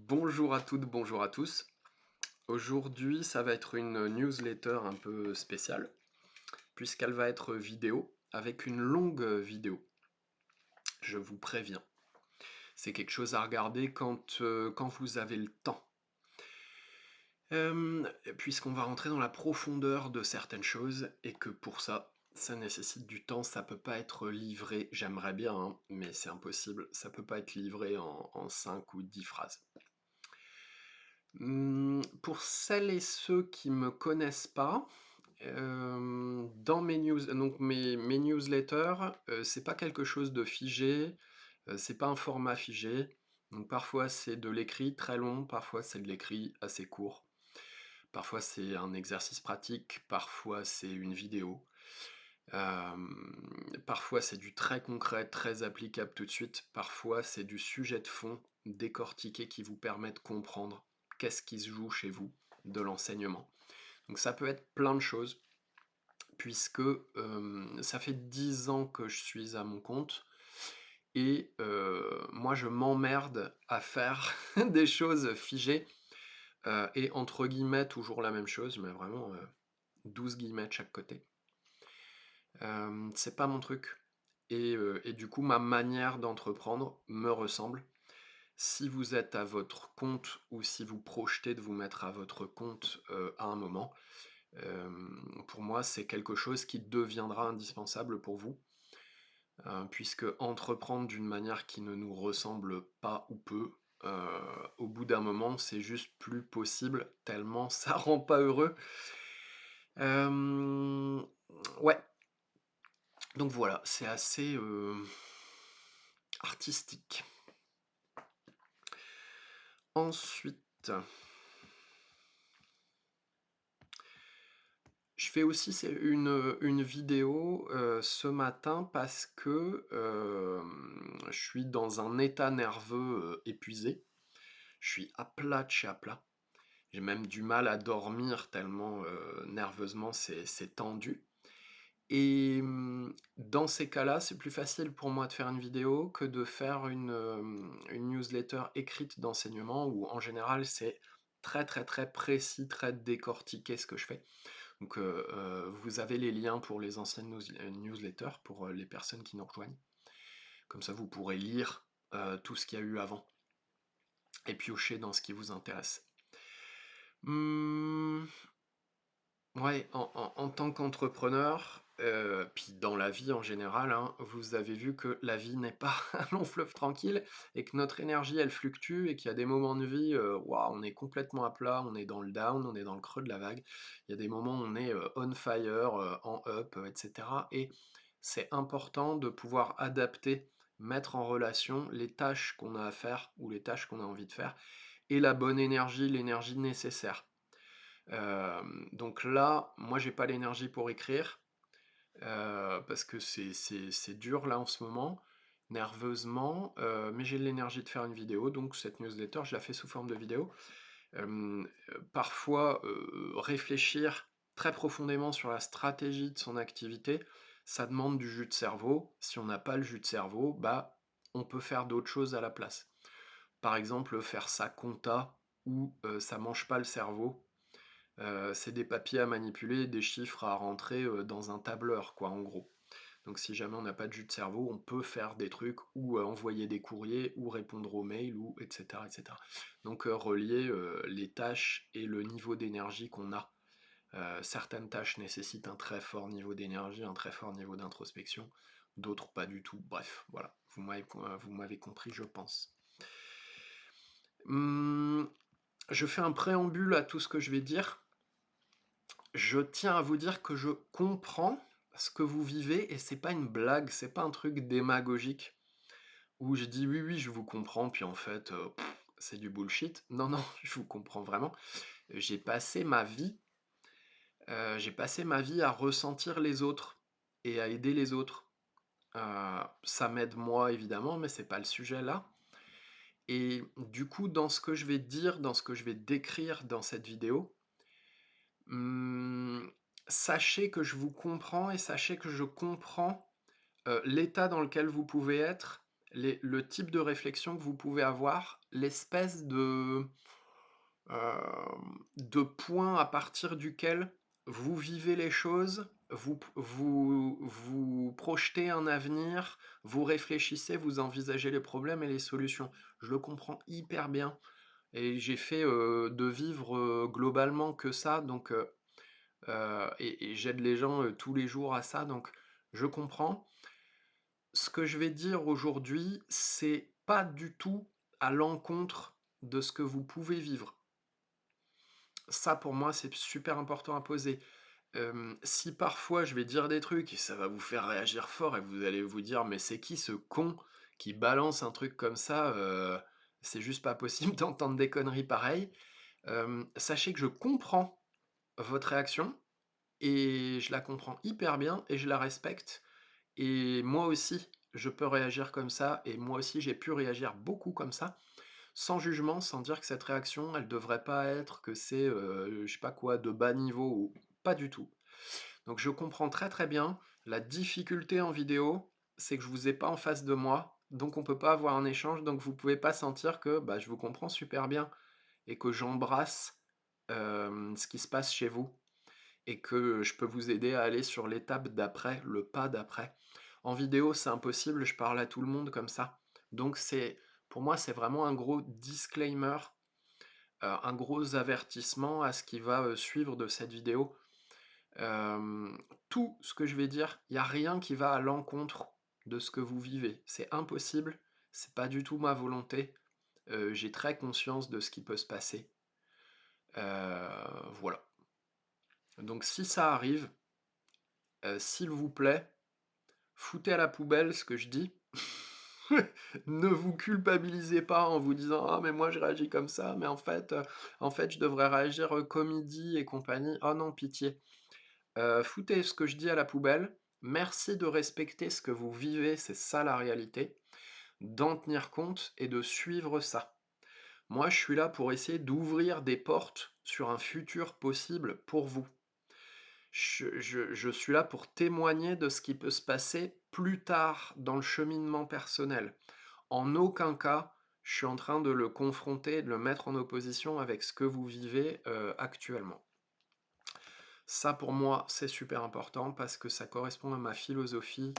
Bonjour à toutes, bonjour à tous. Aujourd'hui, ça va être une newsletter un peu spéciale, puisqu'elle va être vidéo, avec une longue vidéo. Je vous préviens. C'est quelque chose à regarder quand vous avez le temps. Puisqu'on va rentrer dans la profondeur de certaines choses, et que pour ça, ça nécessite du temps, ça peut pas être livré, j'aimerais bien, hein, mais c'est impossible, ça peut pas être livré en 5 ou 10 phrases. Pour celles et ceux qui me connaissent pas, dans mes newsletters, c'est pas quelque chose de figé, c'est pas un format figé. Donc parfois c'est de l'écrit très long, parfois c'est de l'écrit assez court. Parfois c'est un exercice pratique, parfois c'est une vidéo. Parfois c'est du très concret, très applicable tout de suite. Parfois c'est du sujet de fond décortiqué qui vous permet de comprendre qu'est-ce qui se joue chez vous de l'enseignement. Donc ça peut être plein de choses, puisque ça fait 10 ans que je suis à mon compte, et moi je m'emmerde à faire des choses figées, et entre guillemets toujours la même chose, mais vraiment 12 guillemets de chaque côté. C'est pas mon truc. Et du coup, ma manière d'entreprendre me ressemble. Si vous êtes à votre compte ou si vous projetez de vous mettre à votre compte à un moment, euh, pour moi, c'est quelque chose qui deviendra indispensable pour vous, puisque entreprendre d'une manière qui ne nous ressemble pas ou peu, au bout d'un moment, c'est juste plus possible, tellement ça rend pas heureux. Euh, ouais, donc voilà, c'est assez artistique. Ensuite, je fais aussi une vidéo ce matin parce que je suis dans un état nerveux épuisé. Je suis à plat de chez à plat. J'ai même du mal à dormir tellement nerveusement c'est tendu. Et dans ces cas-là, c'est plus facile pour moi de faire une vidéo que de faire une newsletter écrite d'enseignement où en général c'est très très très précis, très décortiqué ce que je fais. Donc vous avez les liens pour les anciennes newsletters pour les personnes qui nous rejoignent. Comme ça vous pourrez lire tout ce qu'il y a eu avant et piocher dans ce qui vous intéresse. Hum, Ouais, en tant qu'entrepreneur, puis dans la vie en général, hein, vous avez vu que la vie n'est pas un long fleuve tranquille et que notre énergie, elle fluctue et qu'il y a des moments de vie, waouh, on est complètement à plat, on est dans le down, on est dans le creux de la vague. Il y a des moments où on est on fire, en up, etc. Et c'est important de pouvoir adapter, mettre en relation les tâches qu'on a à faire ou les tâches qu'on a envie de faire et la bonne énergie, l'énergie nécessaire. Donc là, moi j'ai pas l'énergie pour écrire, parce que c'est dur là en ce moment, nerveusement, mais j'ai l'énergie de faire une vidéo, donc cette newsletter, je la fais sous forme de vidéo. Parfois, réfléchir très profondément sur la stratégie de son activité, ça demande du jus de cerveau. Si on n'a pas le jus de cerveau, bah, on peut faire d'autres choses à la place. Par exemple, faire sa compta où ça mange pas le cerveau. C'est des papiers à manipuler, des chiffres à rentrer dans un tableur, quoi, en gros. Donc si jamais on n'a pas de jus de cerveau, on peut faire des trucs ou envoyer des courriers ou répondre aux mails ou etc. etc. Donc relier les tâches et le niveau d'énergie qu'on a. Certaines tâches nécessitent un très fort niveau d'énergie, un très fort niveau d'introspection, d'autres pas du tout. Bref, voilà, vous m'avez compris, je pense. Hum, je fais un préambule à tout ce que je vais dire. Je tiens à vous dire que je comprends ce que vous vivez et c'est pas une blague, c'est pas un truc démagogique où je dis oui, oui, je vous comprends, puis en fait, c'est du bullshit. Non, non, je vous comprends vraiment. J'ai passé ma vie, j'ai passé ma vie à ressentir les autres et à aider les autres. Ça m'aide moi évidemment, mais c'est pas le sujet là. Et du coup, dans ce que je vais dire, dans ce que je vais décrire dans cette vidéo, Mmh, sachez que je vous comprends et sachez que je comprends, l'état dans lequel vous pouvez être le type de réflexion que vous pouvez avoir, l'espèce de point à partir duquel vous vivez les choses, vous projetez un avenir, vous réfléchissez, vous envisagez les problèmes et les solutions. Je le comprends hyper bien et j'ai fait, de vivre, globalement que ça donc et j'aide les gens, tous les jours à ça donc je comprends. Ce que je vais dire aujourd'hui, c'est pas du tout à l'encontre de ce que vous pouvez vivre. Ça, pour moi, c'est super important à poser. Si parfois je vais dire des trucs et ça va vous faire réagir fort et vous allez vous dire: «Mais c'est qui ce con qui balance un truc comme ça? C'est juste pas possible d'entendre des conneries pareilles». Sachez que je comprends votre réaction et je la comprends hyper bien et je la respecte et moi aussi, je peux réagir comme ça et moi aussi j'ai pu réagir beaucoup comme ça, sans jugement, sans dire que cette réaction, elle devrait pas être, que c'est, je sais pas quoi, de bas niveau ou pas du tout. Donc je comprends très, très bien. La difficulté en vidéo, c'est que je vous ai pas en face de moi, donc on peut pas avoir un échange, donc vous pouvez pas sentir que, bah, je vous comprends super bien et que j'embrasse, ce qui se passe chez vous et que je peux vous aider à aller sur l'étape d'après, le pas d'après. En vidéo, c'est impossible, je parle à tout le monde comme ça. Donc c'est pour moi, c'est vraiment un gros disclaimer, un gros avertissement à ce qui va, suivre de cette vidéo. Tout ce que je vais dire, il y a rien qui va à l'encontre de ce que vous vivez. C'est impossible, c'est pas du tout ma volonté. J'ai très conscience de ce qui peut se passer. Voilà. Donc si ça arrive, s'il vous plaît, foutez à la poubelle ce que je dis. Ne vous culpabilisez pas en vous disant: «Ah mais moi je réagis comme ça, mais en fait je devrais réagir, comme il dit et compagnie». Oh non, pitié. Foutez ce que je dis à la poubelle. Merci de respecter ce que vous vivez, c'est ça la réalité. D'en tenir compte et de suivre ça. Moi, je suis là pour essayer d'ouvrir des portes sur un futur possible pour vous. Je suis là pour témoigner de ce qui peut se passer plus tard dans le cheminement personnel. En aucun cas, je suis en train de le confronter, de le mettre en opposition avec ce que vous vivez, actuellement. Ça pour moi, c'est super important parce que ça correspond à ma philosophie.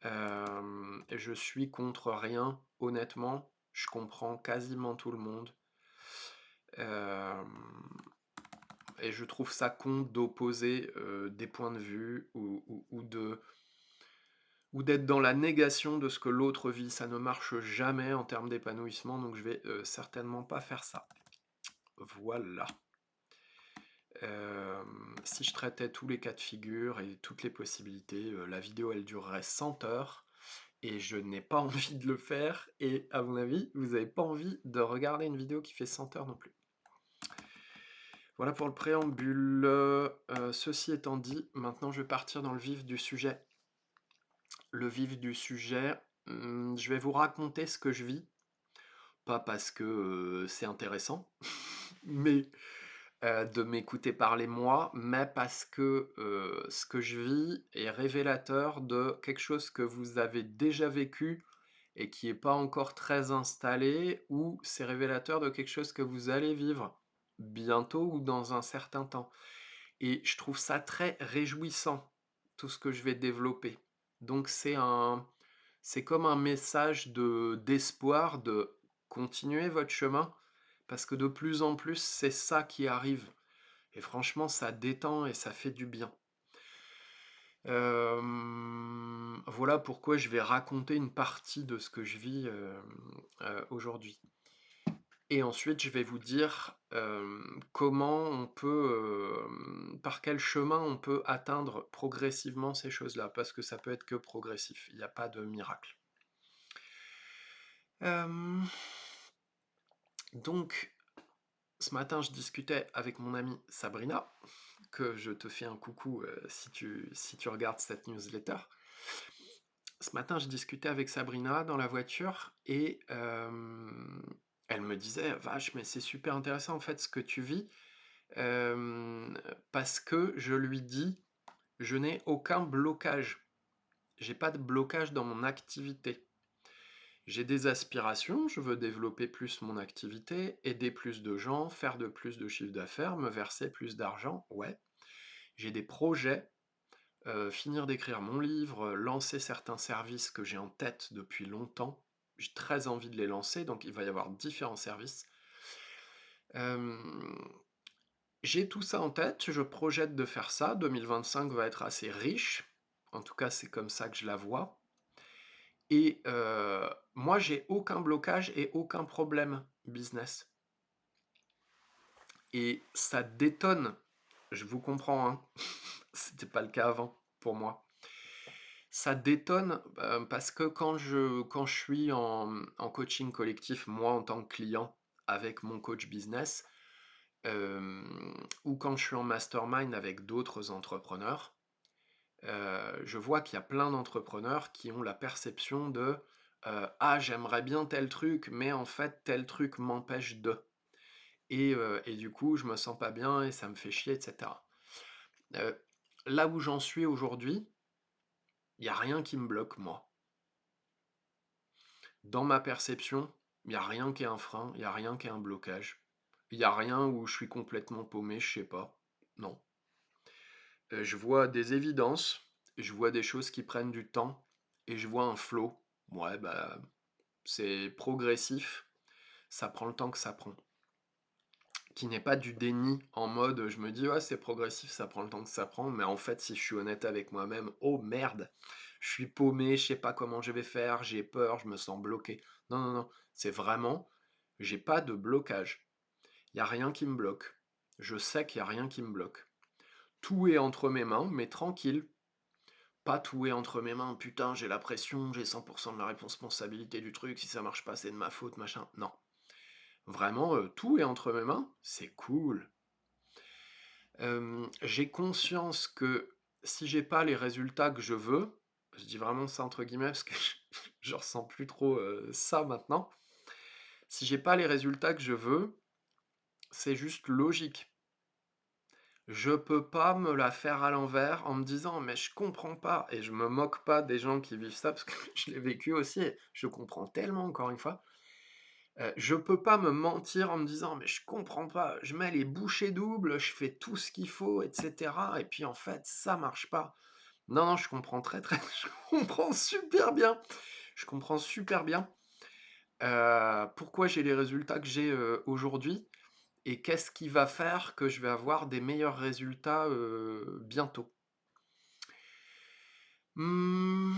Je suis contre rien, honnêtement. Je comprends quasiment tout le monde. Hem et je trouve ça con d'opposer, des points de vue ou d'être dans la négation de ce que l'autre vit. Ça ne marche jamais en termes d'épanouissement, donc je vais, certainement pas faire ça. Voilà. Si je traitais tous les cas de figure et toutes les possibilités, la vidéo elle durerait 100 heures et je n'ai pas envie de le faire et à mon avis, vous avez pas envie de regarder une vidéo qui fait 100 heures non plus. Voilà pour le préambule, ceci étant dit, maintenant je vais partir dans le vif du sujet. Le vif du sujet, je vais vous raconter ce que je vis, pas parce que, c'est intéressant, mais de m'écouter parler moi, mais parce que, ce que je vis est révélateur de quelque chose que vous avez déjà vécu et qui est pas encore très installé ou c'est révélateur de quelque chose que vous allez vivre bientôt ou dans un certain temps et je trouve ça très réjouissant, tout ce que je vais développer. Donc c'est comme un message d'espoir, de continuer votre chemin parce que de plus en plus, c'est ça qui arrive. Et franchement, ça détend et ça fait du bien. Voilà pourquoi je vais raconter une partie de ce que je vis, aujourd'hui. Et ensuite, je vais vous dire, comment on peut, par quel chemin on peut atteindre progressivement ces choses-là, parce que ça peut être que progressif, il n'y a pas de miracle. Hem, donc ce matin, je discutais avec mon amie Sabrina, que je te fais un coucou, si tu regardes cette newsletter. Ce matin, je discutais avec Sabrina dans la voiture et elle me disait: «Vache, mais c'est super intéressant en fait ce que tu vis», parce que je lui dis: «Je n'ai aucun blocage. J'ai pas de blocage dans mon activité». J'ai des aspirations, je veux développer plus mon activité, aider plus de gens, faire de plus de chiffre d'affaires, me verser plus d'argent, ouais. J'ai des projets, finir d'écrire mon livre, lancer certains services que j'ai en tête depuis longtemps. J'ai très envie de les lancer, donc il va y avoir différents services. Hem, j'ai tout ça en tête, je projette de faire ça. 2025 va être assez riche, en tout cas, c'est comme ça que je la vois. Et moi, j'ai aucun blocage et aucun problème business. Et ça détonne, je vous comprends, hein. C'était pas le cas avant pour moi. Ça détonne, parce que quand je suis en coaching collectif, moi en tant que client, avec mon coach business, ou quand je suis en mastermind avec d'autres entrepreneurs, je vois qu'il y a plein d'entrepreneurs qui ont la perception de, «Ah j'aimerais bien tel truc, mais en fait tel truc m'empêche de» et du coup je me sens pas bien et ça me fait chier et cetera. Heu, là où j'en suis aujourd'hui, il y a rien qui me bloque moi. Dans ma perception, il y a rien qui est un frein, il y a rien qui est un blocage. Il y a rien où je suis complètement paumé, je sais pas. Non. Je vois des évidences, je vois des choses qui prennent du temps et je vois un flow. Ouais, bah, c'est progressif, ça prend le temps que ça prend. Qui n'est pas du déni en mode je me dis ouais c'est progressif, ça prend le temps que ça prend, mais en fait si je suis honnête avec moi-même, oh merde, je suis paumé, je sais pas comment je vais faire, j'ai peur, je me sens bloqué. Non, non, non, c'est vraiment, j'ai pas de blocage. Il n'y a rien qui me bloque. Je sais qu'il n'y a rien qui me bloque. Tout est entre mes mains, mais tranquille. Pas tout est entre mes mains, putain, j'ai la pression, j'ai 100% de la responsabilité du truc, si ça marche pas, c'est de ma faute, machin. Non. Vraiment, tout est entre mes mains, c'est cool. J'ai conscience que si j'ai pas les résultats que je veux, je dis vraiment ça entre guillemets parce que je ressens plus trop, ça maintenant. Si j'ai pas les résultats que je veux, c'est juste logique. Je peux pas me la faire à l'envers en me disant: «Mais je comprends pas» et je me moque pas des gens qui vivent ça parce que je l'ai vécu aussi et je comprends tellement encore une fois. Je peux pas me mentir en me disant: «Mais je comprends pas, je mets les bouchées doubles, je fais tout ce qu'il faut et cetera et puis en fait ça marche pas». Non, non, je comprends très, très je comprends super bien. Je comprends super bien, pourquoi j'ai les résultats que j'ai, aujourd'hui et qu'est-ce qui va faire que je vais avoir des meilleurs résultats, bientôt. Mmh,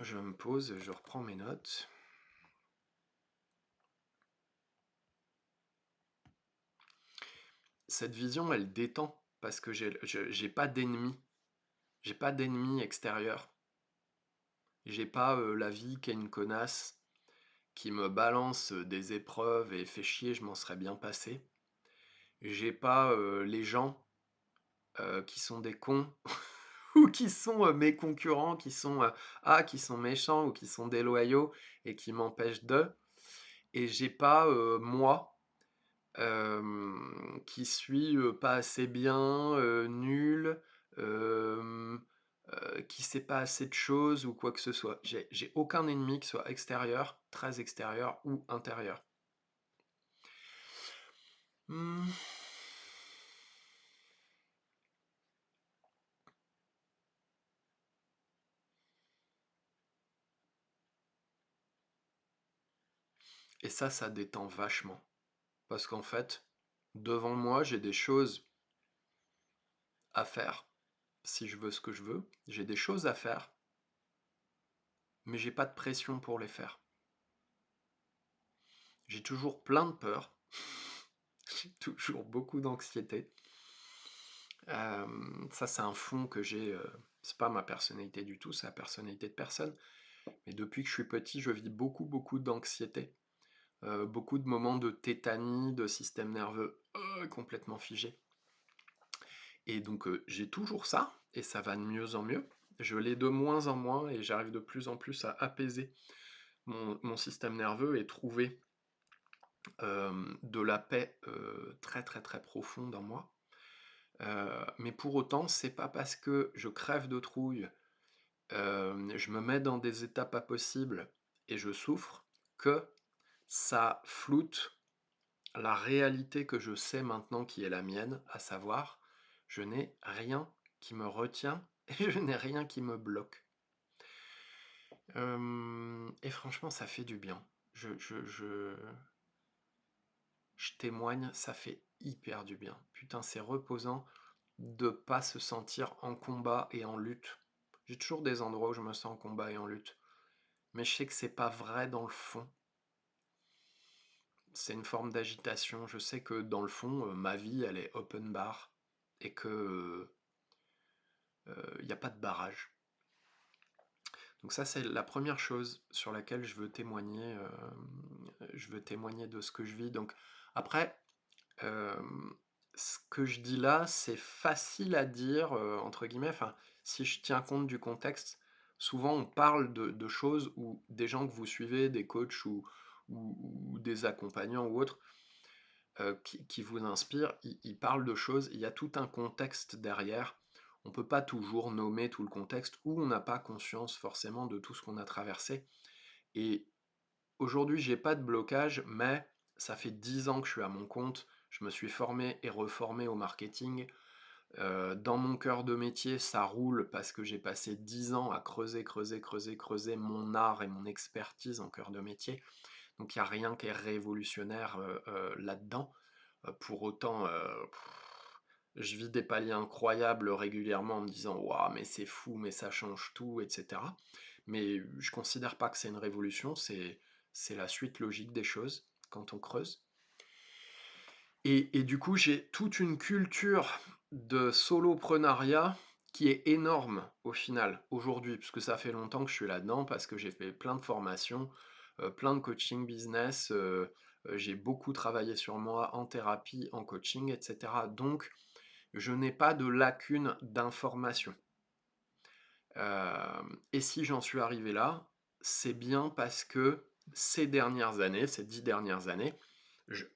je me pose, je reprends mes notes. Cette vision, elle détend parce que j'ai pas d'ennemis. J'ai pas d'ennemis extérieurs. J'ai pas, la vie qui est une connasse, qui me balance, des épreuves et fait chier, je m'en serais bien passé. J'ai pas, les gens, qui sont des cons ou qui sont, mes concurrents, qui sont méchants ou qui sont déloyaux et qui m'empêchent de et j'ai pas, moi, qui suis, pas assez bien, nul, qui sait pas assez de choses ou quoi que ce soit. J'ai aucun ennemi qui soit extérieur, très extérieur ou intérieur. Mmh. Et ça détend vachement. Parce qu'en fait, devant moi, j'ai des choses à faire, si je veux ce que je veux. J'ai des choses à faire, mais j'ai pas de pression pour les faire. J'ai toujours plein de peur, j'ai toujours beaucoup d'anxiété. Ça, c'est un fond que j'ai. C'est pas ma personnalité du tout, c'est la personnalité de personne. Mais depuis que je suis petit, je vis beaucoup, beaucoup d'anxiété. Beaucoup de moments de tétanie, de système nerveux complètement figé. Et donc, j'ai toujours ça, et ça va de mieux en mieux. Je l'ai de moins en moins, et j'arrive de plus en plus à apaiser mon système nerveux et trouver de la paix très, très, très profonde en moi. Mais pour autant, c'est pas parce que je crève de trouille, je me mets dans des états pas possibles et je souffre que ça floute la réalité que je sais maintenant qui est la mienne, à savoir, je n'ai rien qui me retient et je n'ai rien qui me bloque. Et franchement, ça fait du bien. Je témoigne, ça fait hyper du bien. Putain, c'est reposant de pas se sentir en combat et en lutte. J'ai toujours des endroits où je me sens en combat et en lutte. Mais je sais que c'est pas vrai dans le fond. C'est une forme d'agitation. Je sais que dans le fond, ma vie, elle est open bar et que il n'y a pas de barrage. Donc ça, c'est la première chose sur laquelle je veux témoigner de ce que je vis. Donc après, euh, ce que je dis là, c'est facile à dire, entre guillemets, enfin, si je tiens compte du contexte, souvent on parle de choses où des gens que vous suivez, des coachs ou des accompagnants ou autres, qui vous inspirent, ils parlent de choses, il y a tout un contexte derrière. On ne peut pas toujours nommer tout le contexte ou on n'a pas conscience forcément de tout ce qu'on a traversé. Et aujourd'hui, j'ai pas de blocage, mais ça fait 10 ans que je suis à mon compte. Je me suis formé et reformé au marketing. Dans mon cœur de métier, ça roule parce que j'ai passé 10 ans à creuser mon art et mon expertise en cœur de métier. Donc il n'y a rien qui est révolutionnaire là-dedans. Pour autant, je vis des paliers incroyables régulièrement en me disant waouh, mais c'est fou, mais ça change tout, etc. Mais je considère pas que c'est une révolution, c'est la suite logique des choses quand on creuse. Et du coup, j'ai toute une culture de soloprenariat qui est énorme au final aujourd'hui, puisque ça fait longtemps que je suis là-dedans, parce que j'ai fait plein de formations, plein de coaching business, j'ai beaucoup travaillé sur moi en thérapie, en coaching, etc. Donc, je n'ai pas de lacune d'information. Et si j'en suis arrivé là, c'est bien parce que ces dernières années, ces 10 dernières années,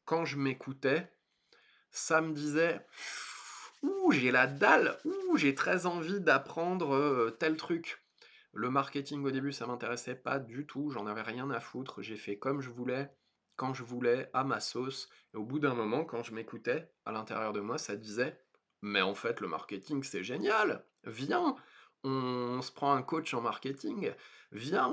quand je m'écoutais, ça me disait ouh, j'ai la dalle, ouh, j'ai très envie d'apprendre tel truc. Le marketing au début, ça m'intéressait pas du tout, j'en avais rien à foutre, j'ai fait comme je voulais, quand je voulais, à ma sauce. Et au bout d'un moment, quand je m'écoutais, à l'intérieur de moi, ça disait mais en fait, le marketing, c'est génial, viens, on se prend un coach en marketing, viens,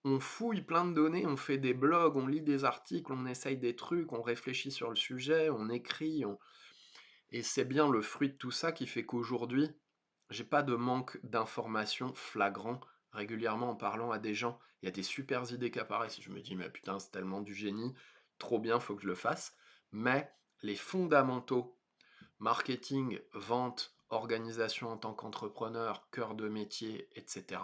on fouille plein de données, on fait des blogs, on lit des articles, on essaye des trucs, on réfléchit sur le sujet, on écrit, et c'est bien le fruit de tout ça qui fait qu'aujourd'hui, j'ai pas de manque d'informations flagrant. Régulièrement en parlant à des gens, il y a des super idées qui apparaissent. Je me dis, mais putain, c'est tellement du génie, trop bien, faut que je le fasse. Mais les fondamentaux, marketing, vente, organisation en tant qu'entrepreneur, cœur de métier, etc.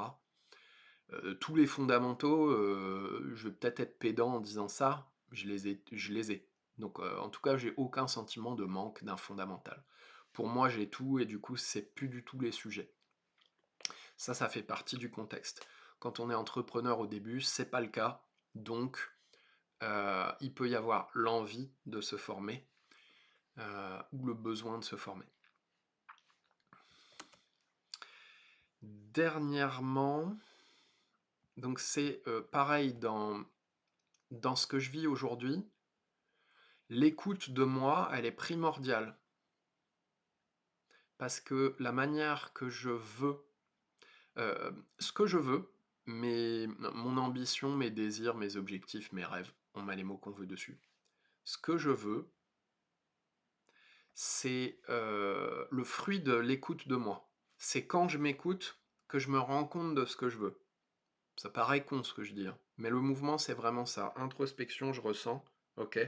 Tous les fondamentaux, je vais peut-être être pédant en disant ça, je les ai. Donc en tout cas, j'ai aucun sentiment de manque d'un fondamental. Pour moi, j'ai tout et du coup, c'est plus du tout les sujets. Ça fait partie du contexte. Quand on est entrepreneur au début, c'est pas le cas. Donc, il peut y avoir l'envie de se former ou le besoin de se former. Dernièrement, donc c'est pareil dans ce que je vis aujourd'hui, l'écoute de moi, elle est primordiale. Parce que la manière que je veux, ce que je veux, mon ambition, mes désirs, mes objectifs, mes rêves, on met les mots qu'on veut dessus. Ce que je veux, c'est le fruit de l'écoute de moi. C'est quand je m'écoute que je me rends compte de ce que je veux. Ça paraît con ce que je dis, hein, mais le mouvement c'est vraiment ça. Introspection, je ressens, ok,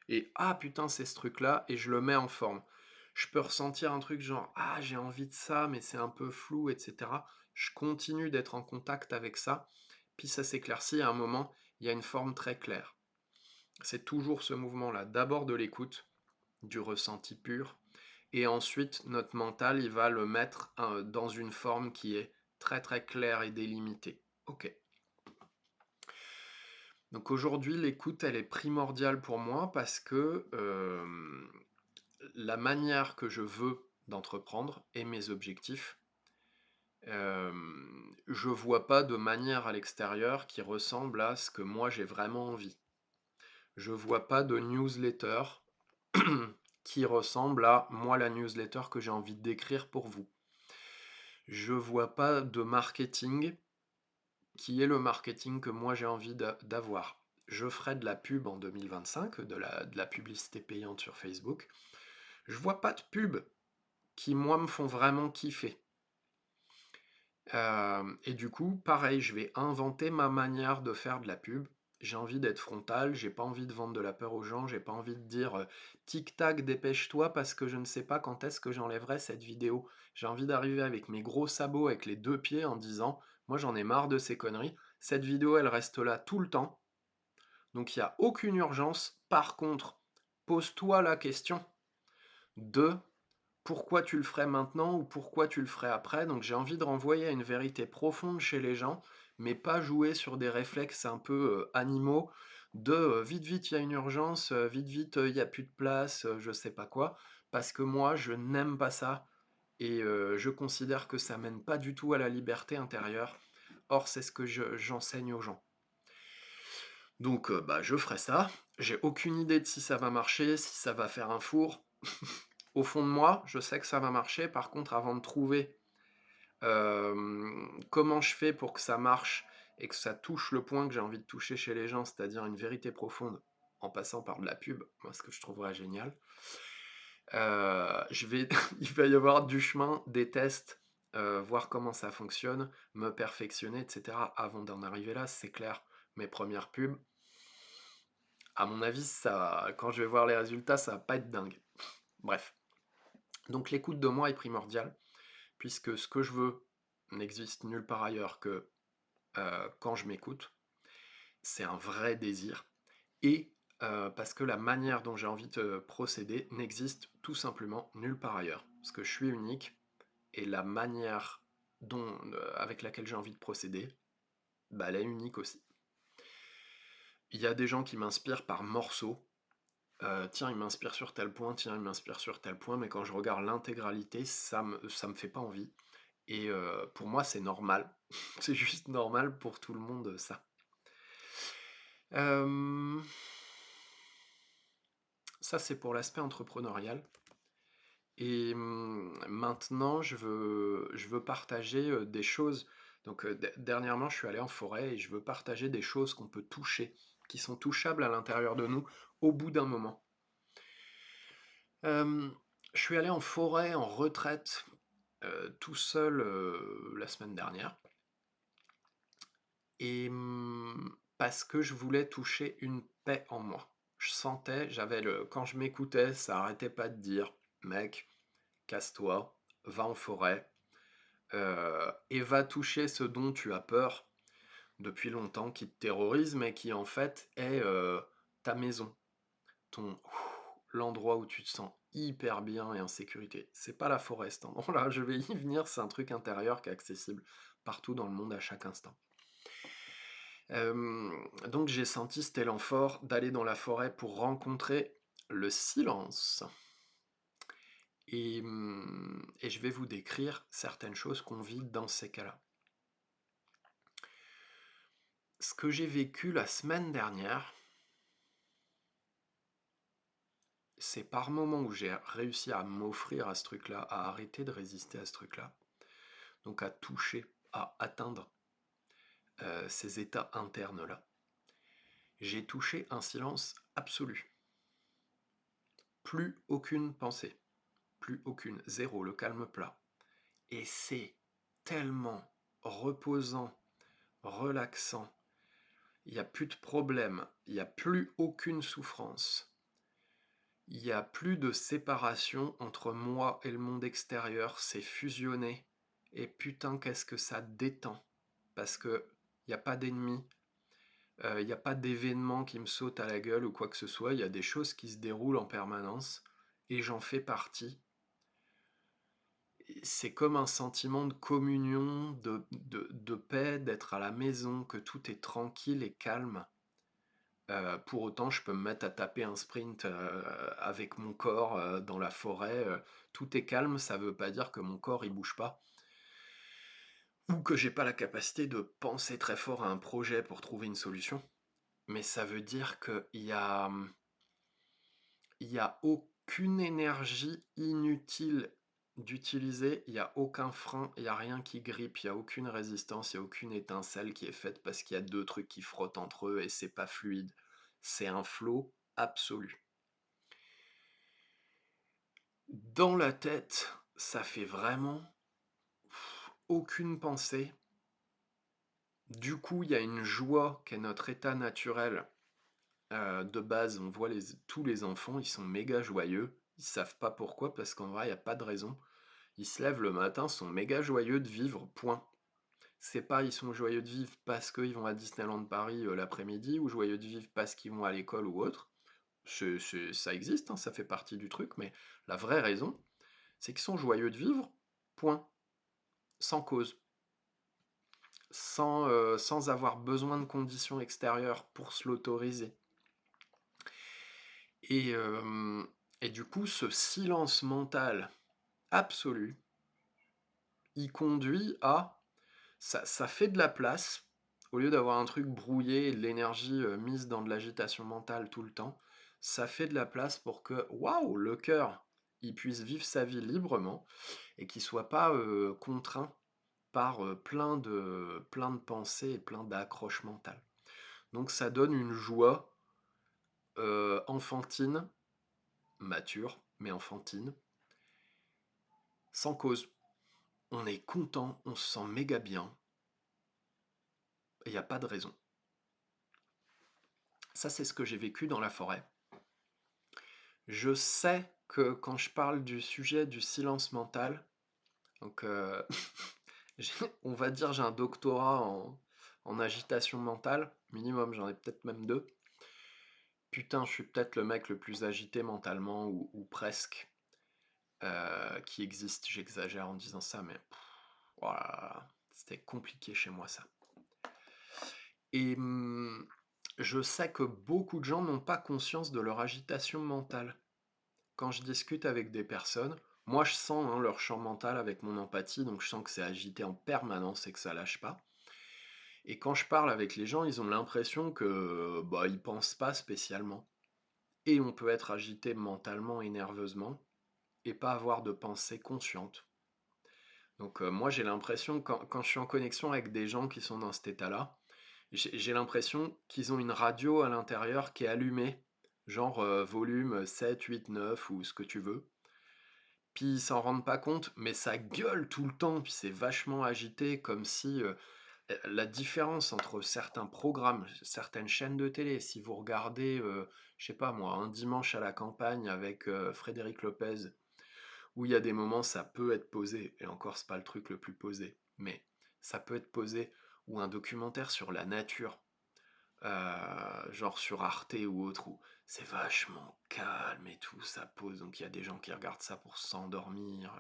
et ah putain c'est ce truc-là, et je le mets en forme. Je peux ressentir un truc genre ah j'ai envie de ça, mais c'est un peu flou, etc. Je continue d'être en contact avec ça, puis ça s'éclaircit à un moment, il y a une forme très claire. C'est toujours ce mouvement-là, d'abord de l'écoute, du ressenti pur, et ensuite notre mental il va le mettre dans une forme qui est très très claire et délimitée. Ok. Donc aujourd'hui, l'écoute, elle est primordiale pour moi parce que la manière que je veux d'entreprendre et mes objectifs, Je vois pas de manière à l'extérieur qui ressemble à ce que moi j'ai vraiment envie. Je vois pas de newsletter qui ressemble à moi la newsletter que j'ai envie d'écrire pour vous. Je vois pas de marketing qui est le marketing que moi j'ai envie d'avoir. Je ferai de la pub en 2025, de la publicité payante sur Facebook. Je vois pas de pub qui moi me font vraiment kiffer. Et du coup, pareil, je vais inventer ma manière de faire de la pub. J'ai envie d'être frontal, j'ai pas envie de vendre de la peur aux gens, j'ai pas envie de dire tic-tac, dépêche-toi parce que je ne sais pas quand est-ce que j'enlèverai cette vidéo. J'ai envie d'arriver avec mes gros sabots, avec les deux pieds en disant moi j'en ai marre de ces conneries, cette vidéo elle reste là tout le temps, donc il n'y a aucune urgence. Par contre, pose-toi la question de pourquoi tu le ferais maintenant ou pourquoi tu le ferais après. Donc j'ai envie de renvoyer à une vérité profonde chez les gens, mais pas jouer sur des réflexes un peu animaux de vite vite il y a une urgence, vite vite il n'y a plus de place, je sais pas quoi, parce que moi je n'aime pas ça et je considère que ça mène pas du tout à la liberté intérieure. Or c'est ce que j'enseigne aux gens. Donc bah, je ferai ça. J'ai aucune idée de si ça va marcher, si ça va faire un four. Au fond de moi, je sais que ça va marcher. Par contre, avant de trouver comment je fais pour que ça marche et que ça touche le point que j'ai envie de toucher chez les gens, c'est-à-dire une vérité profonde, en passant par de la pub, moi ce que je trouverais génial, il va y avoir du chemin, des tests, voir comment ça fonctionne, me perfectionner, etc. Avant d'en arriver là, c'est clair. Mes premières pubs, à mon avis, ça, quand je vais voir les résultats, ça va pas être dingue. Bref. Donc l'écoute de moi est primordiale, puisque ce que je veux n'existe nulle part ailleurs que quand je m'écoute. C'est un vrai désir. Et parce que la manière dont j'ai envie de procéder n'existe tout simplement nulle part ailleurs. Parce que je suis unique, et la manière avec laquelle j'ai envie de procéder, bah, elle est unique aussi. Il y a des gens qui m'inspirent par morceaux. Tiens, il m'inspire sur tel point, tiens, il m'inspire sur tel point, mais quand je regarde l'intégralité, ça me fait pas envie. Et pour moi, c'est normal. C'est juste normal pour tout le monde, ça. Euh, Ça, c'est pour l'aspect entrepreneurial. Et maintenant, je veux partager des choses. Donc, dernièrement, je suis allé en forêt et je veux partager des choses qu'on peut toucher, qui sont touchables à l'intérieur de nous au bout d'un moment. Euh, je suis allé en forêt, en retraite, tout seul la semaine dernière. Et parce que je voulais toucher une paix en moi. Je sentais, quand je m'écoutais, ça arrêtait pas de dire, mec, casse-toi, va en forêt, et va toucher ce dont tu as peur depuis longtemps, qui te terrorise, mais qui en fait est ta maison, l'endroit où tu te sens hyper bien et en sécurité. C'est pas la forêt cet endroit-là, je vais y venir, c'est un truc intérieur qui est accessible partout dans le monde à chaque instant. Donc j'ai senti cet élan fort d'aller dans la forêt pour rencontrer le silence. Et je vais vous décrire certaines choses qu'on vit dans ces cas-là. Ce que j'ai vécu la semaine dernière, c'est par moments où j'ai réussi à m'offrir à ce truc-là, à arrêter de résister à ce truc-là, donc à toucher, à atteindre ces états internes-là. J'ai touché un silence absolu. Plus aucune pensée, plus aucune, zéro, le calme plat. Et c'est tellement reposant, relaxant. Il n'y a plus de problème, il n'y a plus aucune souffrance. Il n'y a plus de séparation entre moi et le monde extérieur, c'est fusionné. Et putain, qu'est-ce que ça détend. Parce que il n'y a pas d'ennemis, il n'y a pas d'événements qui me sautent à la gueule ou quoi que ce soit. Il y a des choses qui se déroulent en permanence et j'en fais partie. C'est comme un sentiment de communion, de paix, d'être à la maison, que tout est tranquille et calme. Pour autant, je peux me mettre à taper un sprint avec mon corps dans la forêt. Tout est calme, ça veut pas dire que mon corps il bouge pas. ou que j'ai pas la capacité de penser très fort à un projet pour trouver une solution, mais ça veut dire il y a aucune énergie inutile d'utiliser, il y a aucun frein, il y a rien qui grippe, il y a aucune résistance, il y a aucune étincelle qui est faite parce qu'il y a 2 trucs qui frottent entre eux et c'est pas fluide. C'est un flow absolu. Dans la tête, ça fait vraiment aucune pensée. Du coup, il y a une joie qui est notre état naturel. De base, on voit tous les enfants, ils sont méga joyeux. Ils savent pas pourquoi, parce qu'en vrai, il n'y a pas de raison. Ils se lèvent le matin, sont méga joyeux de vivre, point. C'est pas ils sont joyeux de vivre parce qu'ils vont à Disneyland Paris l'après-midi, ou joyeux de vivre parce qu'ils vont à l'école ou autre. Ça existe, hein, ça fait partie du truc, mais la vraie raison, c'est qu'ils sont joyeux de vivre, point. Sans cause. Sans avoir besoin de conditions extérieures pour se l'autoriser. Et, euh, et du coup, ce silence mental absolu, il conduit à... Ça fait de la place, au lieu d'avoir un truc brouillé et de l'énergie mise dans de l'agitation mentale tout le temps, ça fait de la place pour que, waouh, le cœur, il puisse vivre sa vie librement et qu'il soit pas contraint par plein de pensées et plein d'accroches mentales. Donc ça donne une joie enfantine, mature, mais enfantine, sans cause. On est content, on se sent méga bien, et il n'y a pas de raison. Ça, c'est ce que j'ai vécu dans la forêt. Je sais que quand je parle du sujet du silence mental, donc on va dire j'ai un doctorat en agitation mentale, minimum, j'en ai peut-être même 2. Putain, je suis peut-être le mec le plus agité mentalement, ou presque, qui existe. J'exagère en disant ça, mais voilà, c'était compliqué chez moi ça. Et je sais que beaucoup de gens n'ont pas conscience de leur agitation mentale. Quand je discute avec des personnes, moi je sens leur champ mental avec mon empathie, donc je sens que c'est agité en permanence et que ça lâche pas. Et quand je parle avec les gens, ils ont l'impression que ils pensent pas spécialement. Et on peut être agité mentalement et nerveusement et pas avoir de pensée consciente. Donc moi j'ai l'impression quand je suis en connexion avec des gens qui sont dans cet état-là, j'ai l'impression qu'ils ont une radio à l'intérieur qui est allumée, genre volume 7, 8, 9 ou ce que tu veux. Puis ils s'en rendent pas compte, mais ça gueule tout le temps, puis c'est vachement agité, comme si la différence entre certains programmes, certaines chaînes de télé, si vous regardez, je sais pas moi, Un dimanche à la campagne avec Frédéric Lopez, où il y a des moments ça peut être posé, et encore c'est pas le truc le plus posé, mais ça peut être posé, ou un documentaire sur la nature, genre sur Arte ou autre, où c'est vachement calme et tout, ça pose, donc il y a des gens qui regardent ça pour s'endormir.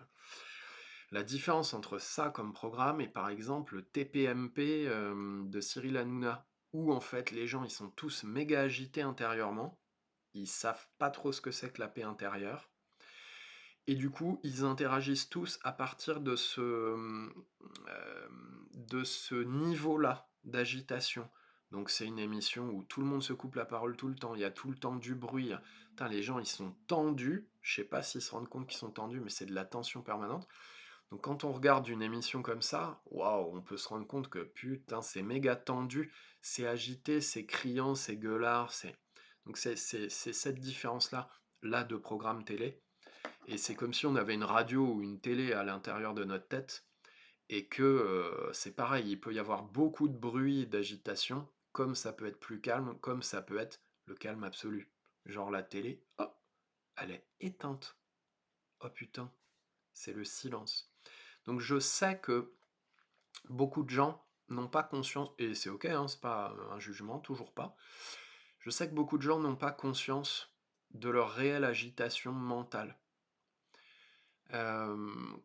La différence entre ça comme programme et par exemple le TPMP de Cyril Hanouna, où en fait les gens ils sont tous méga agités intérieurement, ils savent pas trop ce que c'est que la paix intérieure, et du coup ils interagissent tous à partir de ce niveau-là d'agitation. Donc c'est une émission où tout le monde se coupe la parole tout le temps, il y a tout le temps du bruit. Putain, les gens ils sont tendus, je sais pas s'ils se rendent compte qu'ils sont tendus, mais c'est de la tension permanente. Donc quand on regarde une émission comme ça, waouh, on peut se rendre compte que putain, c'est méga tendu, c'est agité, c'est criant, c'est gueulard, c'est... Donc c'est cette différence-là, là, de programme télé. Et c'est comme si on avait une radio ou une télé à l'intérieur de notre tête, et que c'est pareil, il peut y avoir beaucoup de bruit et d'agitation, comme ça peut être plus calme, comme ça peut être le calme absolu. Genre la télé, oh, elle est éteinte. Oh putain, c'est le silence. Donc je sais que beaucoup de gens n'ont pas conscience, et c'est ok, hein, c'est pas un jugement, toujours pas. Je sais que beaucoup de gens n'ont pas conscience de leur réelle agitation mentale.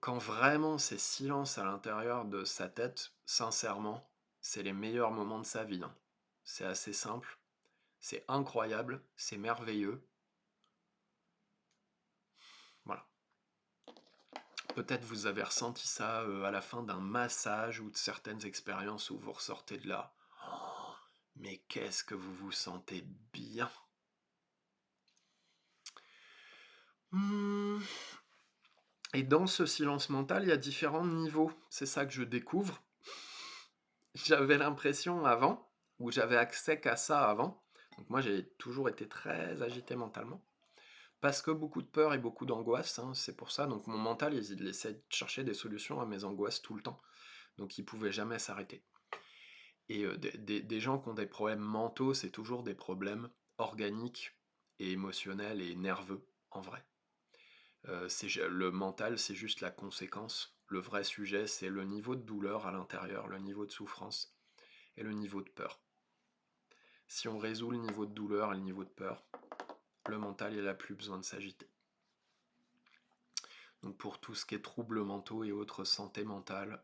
Quand vraiment c'est silence à l'intérieur de sa tête, sincèrement, c'est les meilleurs moments de sa vie, hein. C'est assez simple, c'est incroyable, c'est merveilleux. Voilà. Peut-être vous avez ressenti ça à la fin d'un massage ou de certaines expériences où vous ressortez de là. Oh, mais qu'est-ce que vous vous sentez bien. Hmm. Et dans ce silence mental, il y a différents niveaux. C'est ça que je découvre. J'avais l'impression avant, ou j'avais accès qu'à ça avant. Donc moi, j'ai toujours été très agité mentalement. Parce que beaucoup de peur et beaucoup d'angoisse, hein, c'est pour ça. Donc mon mental, il essaie de chercher des solutions à mes angoisses tout le temps. Donc il pouvait jamais s'arrêter. Et des gens qui ont des problèmes mentaux, c'est toujours des problèmes organiques et émotionnels et nerveux, en vrai. Le mental, c'est juste la conséquence. Le vrai sujet, c'est le niveau de douleur à l'intérieur, le niveau de souffrance et le niveau de peur. Si on résout le niveau de douleur et le niveau de peur, le mental, il n'a plus besoin de s'agiter. Donc pour tout ce qui est troubles mentaux et autres santé mentale,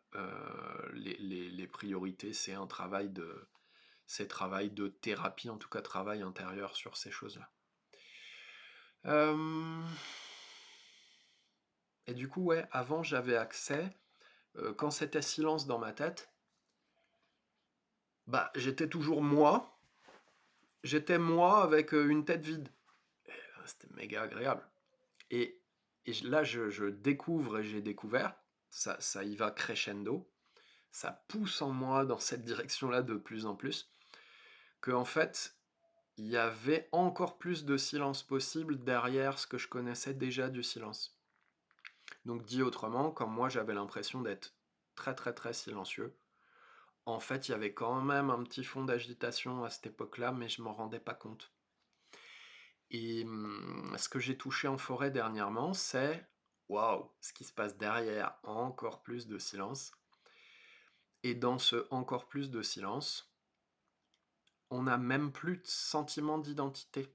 les priorités, c'est travail de thérapie, en tout cas travail intérieur sur ces choses-là. Et du coup, ouais, avant j'avais accès, quand c'était silence dans ma tête, bah j'étais toujours moi, j'étais moi avec une tête vide. C'était méga agréable. Et, là, je découvre et j'ai découvert, ça y va crescendo, ça pousse en moi dans cette direction-là de plus en plus, que en fait, il y avait encore plus de silence possible derrière ce que je connaissais déjà du silence. Donc dit autrement, quand moi j'avais l'impression d'être très très très silencieux, en fait il y avait quand même un petit fond d'agitation à cette époque-là, mais je m'en rendais pas compte. Et ce que j'ai touché en forêt dernièrement, c'est waouh, ce qui se passe derrière, encore plus de silence. Et dans ce encore plus de silence, on n'a même plus de sentiment d'identité.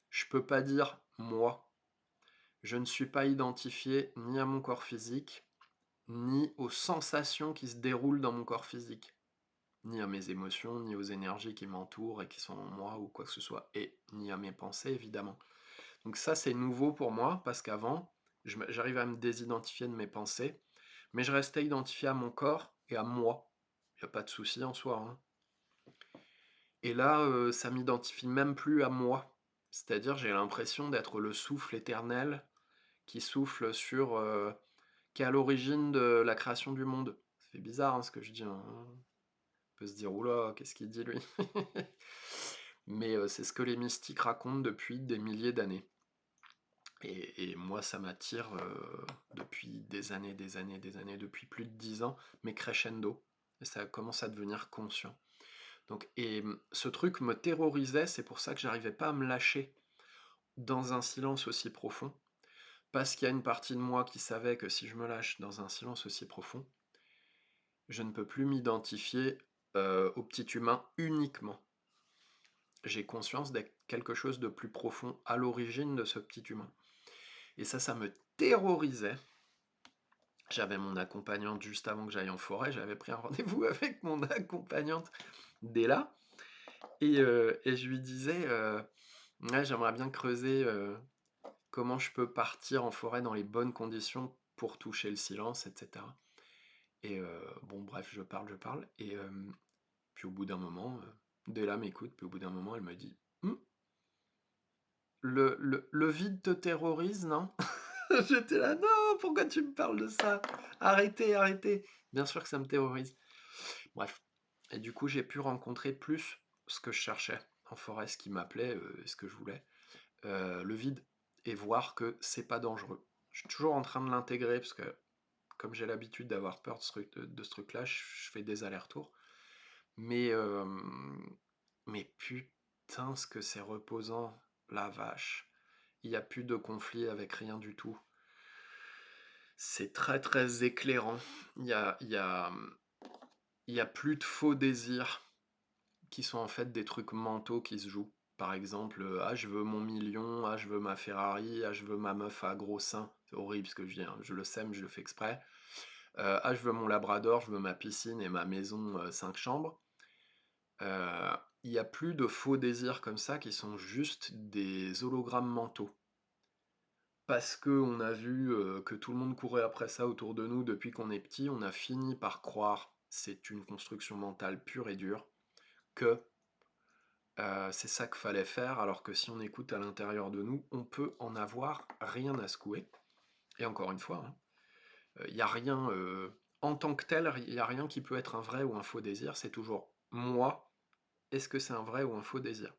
Je peux pas dire moi. Je ne suis pas identifié ni à mon corps physique, ni aux sensations qui se déroulent dans mon corps physique, ni à mes émotions, ni aux énergies qui m'entourent et qui sont en moi ou quoi que ce soit, et ni à mes pensées évidemment. Donc ça c'est nouveau pour moi parce qu'avant, j'arrivais à me désidentifier de mes pensées, mais je restais identifié à mon corps et à moi. Il n'y a pas de souci en soi, hein. Et là, ça m'identifie même plus à moi. C'est-à-dire j'ai l'impression d'être le souffle éternel qui souffle sur... qui est à l'origine de la création du monde. Ça fait bizarre hein, ce que je dis, hein. On peut se dire, oula, qu'est-ce qu'il dit lui. Mais c'est ce que les mystiques racontent depuis des milliers d'années. Et moi, ça m'attire depuis des années, des années, des années, depuis plus de 10 ans, mais crescendo. Et ça commence à devenir conscient. Donc, et ce truc me terrorisait, c'est pour ça que j'arrivais pas à me lâcher dans un silence aussi profond. Parce qu'il y a une partie de moi qui savait que si je me lâche dans un silence aussi profond, je ne peux plus m'identifier au petit humain uniquement. J'ai conscience d'être quelque chose de plus profond à l'origine de ce petit humain. Et ça me terrorisait. J'avais mon accompagnante juste avant que j'aille en forêt, j'avais pris un rendez-vous avec mon accompagnante dès là, et je lui disais, ouais, j'aimerais bien creuser comment je peux partir en forêt dans les bonnes conditions pour toucher le silence, etc. Et bon, bref, je parle, et puis au bout d'un moment, Della m'écoute, puis au bout d'un moment, elle me dit le vide te terrorise, non? J'étais là, non, pourquoi tu me parles de ça? Arrêtez, arrêtez. Bien sûr que ça me terrorise. Bref. Et du coup, j'ai pu rencontrer plus ce que je cherchais en forêt, ce qui m'appelait, ce que je voulais, le vide, et voir que c'est pas dangereux. Je suis toujours en train de l'intégrer parce que, comme j'ai l'habitude d'avoir peur de ce truc-là, je fais des allers-retours. Mais, mais putain, ce que c'est reposant, la vache. Il n'y a plus de conflit avec rien du tout. C'est très très éclairant. Il y a, il y a, il y a plus de faux désirs qui sont en fait des trucs mentaux qui se jouent. Par exemple, ah je veux mon million, ah je veux ma Ferrari, ah je veux ma meuf à gros seins. C'est horrible ce que je dis, hein. Je le sème, je le fais exprès. Ah je veux mon Labrador, je veux ma piscine et ma maison 5 chambres. Il n'y a plus de faux désirs comme ça qui sont juste des hologrammes mentaux. parce qu'on a vu que tout le monde courait après ça autour de nous depuis qu'on est petit, on a fini par croire, c'est une construction mentale pure et dure, que c'est ça qu'il fallait faire, alors que si on écoute à l'intérieur de nous, on peut en avoir rien à secouer. Et encore une fois, il n'y a rien, en tant que tel, il n'y a rien qui peut être un vrai ou un faux désir, c'est toujours moi, est-ce que c'est un vrai ou un faux désir?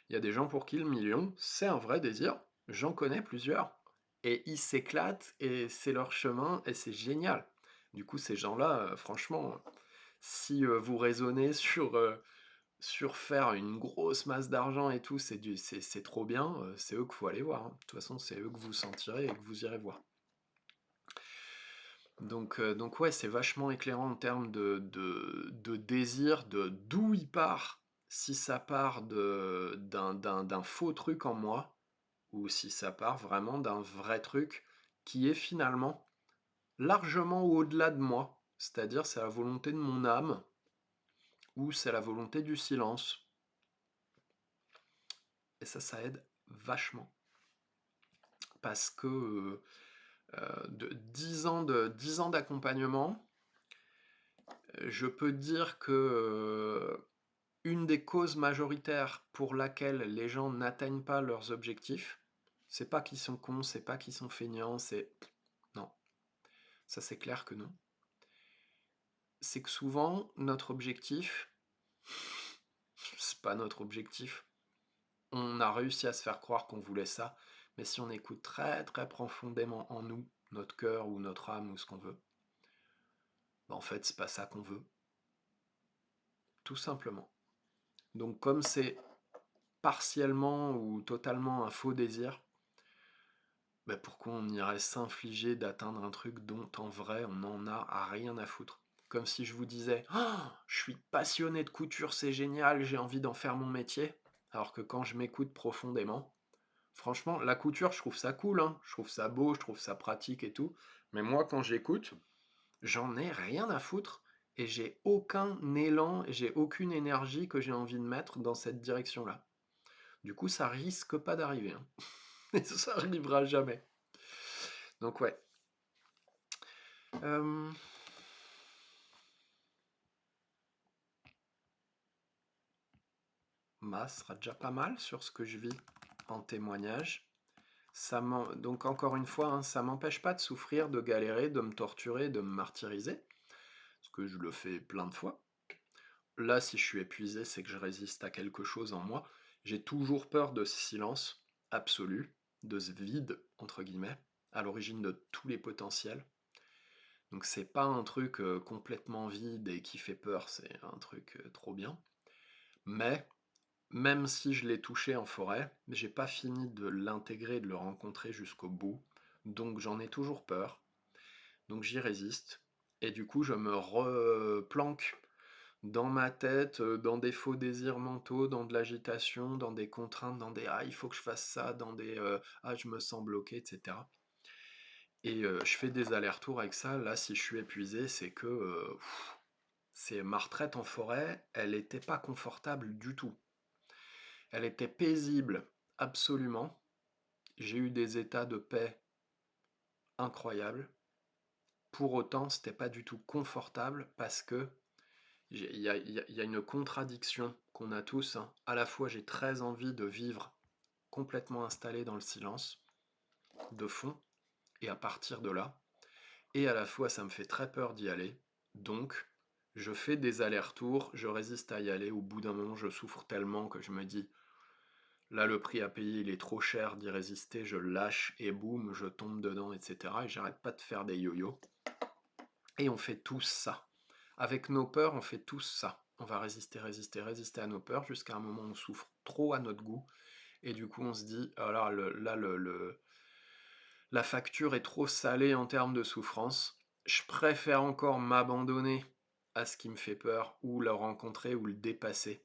Il y a des gens pour qui le million, c'est un vrai désir, j'en connais plusieurs, et ils s'éclatent, et c'est leur chemin, et c'est génial. Du coup, ces gens-là, franchement, si vous raisonnez sur faire une grosse masse d'argent et tout, c'est trop bien, c'est eux qu'il faut aller voir, hein. De toute façon, c'est eux que vous sentirez et que vous irez voir. Donc ouais, c'est vachement éclairant en termes de désir, de d'où il part, si ça part d'un faux truc en moi, ou si ça part vraiment d'un vrai truc qui est finalement largement au-delà de moi. C'est-à-dire, c'est la volonté de mon âme, ou c'est la volonté du silence. Et ça aide vachement. Parce que de 10 ans d'accompagnement, je peux dire que une des causes majoritaires pour laquelle les gens n'atteignent pas leurs objectifs, c'est pas qu'ils sont cons, c'est pas qu'ils sont feignants, c'est... Non, ça c'est clair que non. C'est que souvent, notre objectif, c'est pas notre objectif. On a réussi à se faire croire qu'on voulait ça, mais si on écoute très très profondément en nous, notre cœur ou notre âme ou ce qu'on veut, ben en fait c'est pas ça qu'on veut, tout simplement. Donc comme c'est partiellement ou totalement un faux désir, ben pourquoi on irait s'infliger d'atteindre un truc dont en vrai on n'en a rien à foutre? Comme si je vous disais oh, je suis passionné de couture, c'est génial, j'ai envie d'en faire mon métier. Alors que quand je m'écoute profondément, franchement, la couture, je trouve ça cool, hein. Je trouve ça beau, je trouve ça pratique et tout. Mais moi, quand j'écoute, j'en ai rien à foutre et j'ai aucun élan, j'ai aucune énergie que j'ai envie de mettre dans cette direction-là. Du coup, ça risque pas d'arriver, hein. Et ça arrivera jamais. Donc ouais. Euh, sera déjà pas mal sur ce que je vis en témoignage. Donc encore une fois, hein, ça m'empêche pas de souffrir, de galérer, de me torturer, de me martyriser, parce que je le fais plein de fois. Là, si je suis épuisé, c'est que je résiste à quelque chose en moi. J'ai toujours peur de ce silence absolu, de ce vide, entre guillemets, à l'origine de tous les potentiels. Donc c'est pas un truc complètement vide et qui fait peur, c'est un truc trop bien. Mais même si je l'ai touché en forêt, j'ai pas fini de l'intégrer, de le rencontrer jusqu'au bout. Donc j'en ai toujours peur. Donc j'y résiste. Et du coup, je me replanque dans ma tête, dans des faux désirs mentaux, dans de l'agitation, dans des contraintes, dans des ah il faut que je fasse ça, dans des ah je me sens bloqué, etc. Et je fais des allers-retours avec ça. Là, si je suis épuisé, c'est que c'est ma retraite en forêt, elle n'était pas confortable du tout. Elle était paisible, absolument. J'ai eu des états de paix incroyables. Pour autant, c'était pas du tout confortable parce que il y a une contradiction qu'on a tous, hein. À la fois, j'ai très envie de vivre complètement installé dans le silence, de fond, et à partir de là, et à la fois, ça me fait très peur d'y aller. Donc, je fais des allers-retours, je résiste à y aller. Au bout d'un moment, je souffre tellement que je me dis, là, le prix à payer, il est trop cher d'y résister, je lâche et boum, je tombe dedans, etc. Et j'arrête pas de faire des yo-yo. Et on fait tous ça. Avec nos peurs, on fait tous ça. On va résister, résister, résister à nos peurs jusqu'à un moment où on souffre trop à notre goût. Et du coup, on se dit, alors la facture est trop salée en termes de souffrance. Je préfère encore m'abandonner à ce qui me fait peur, ou le rencontrer, ou le dépasser.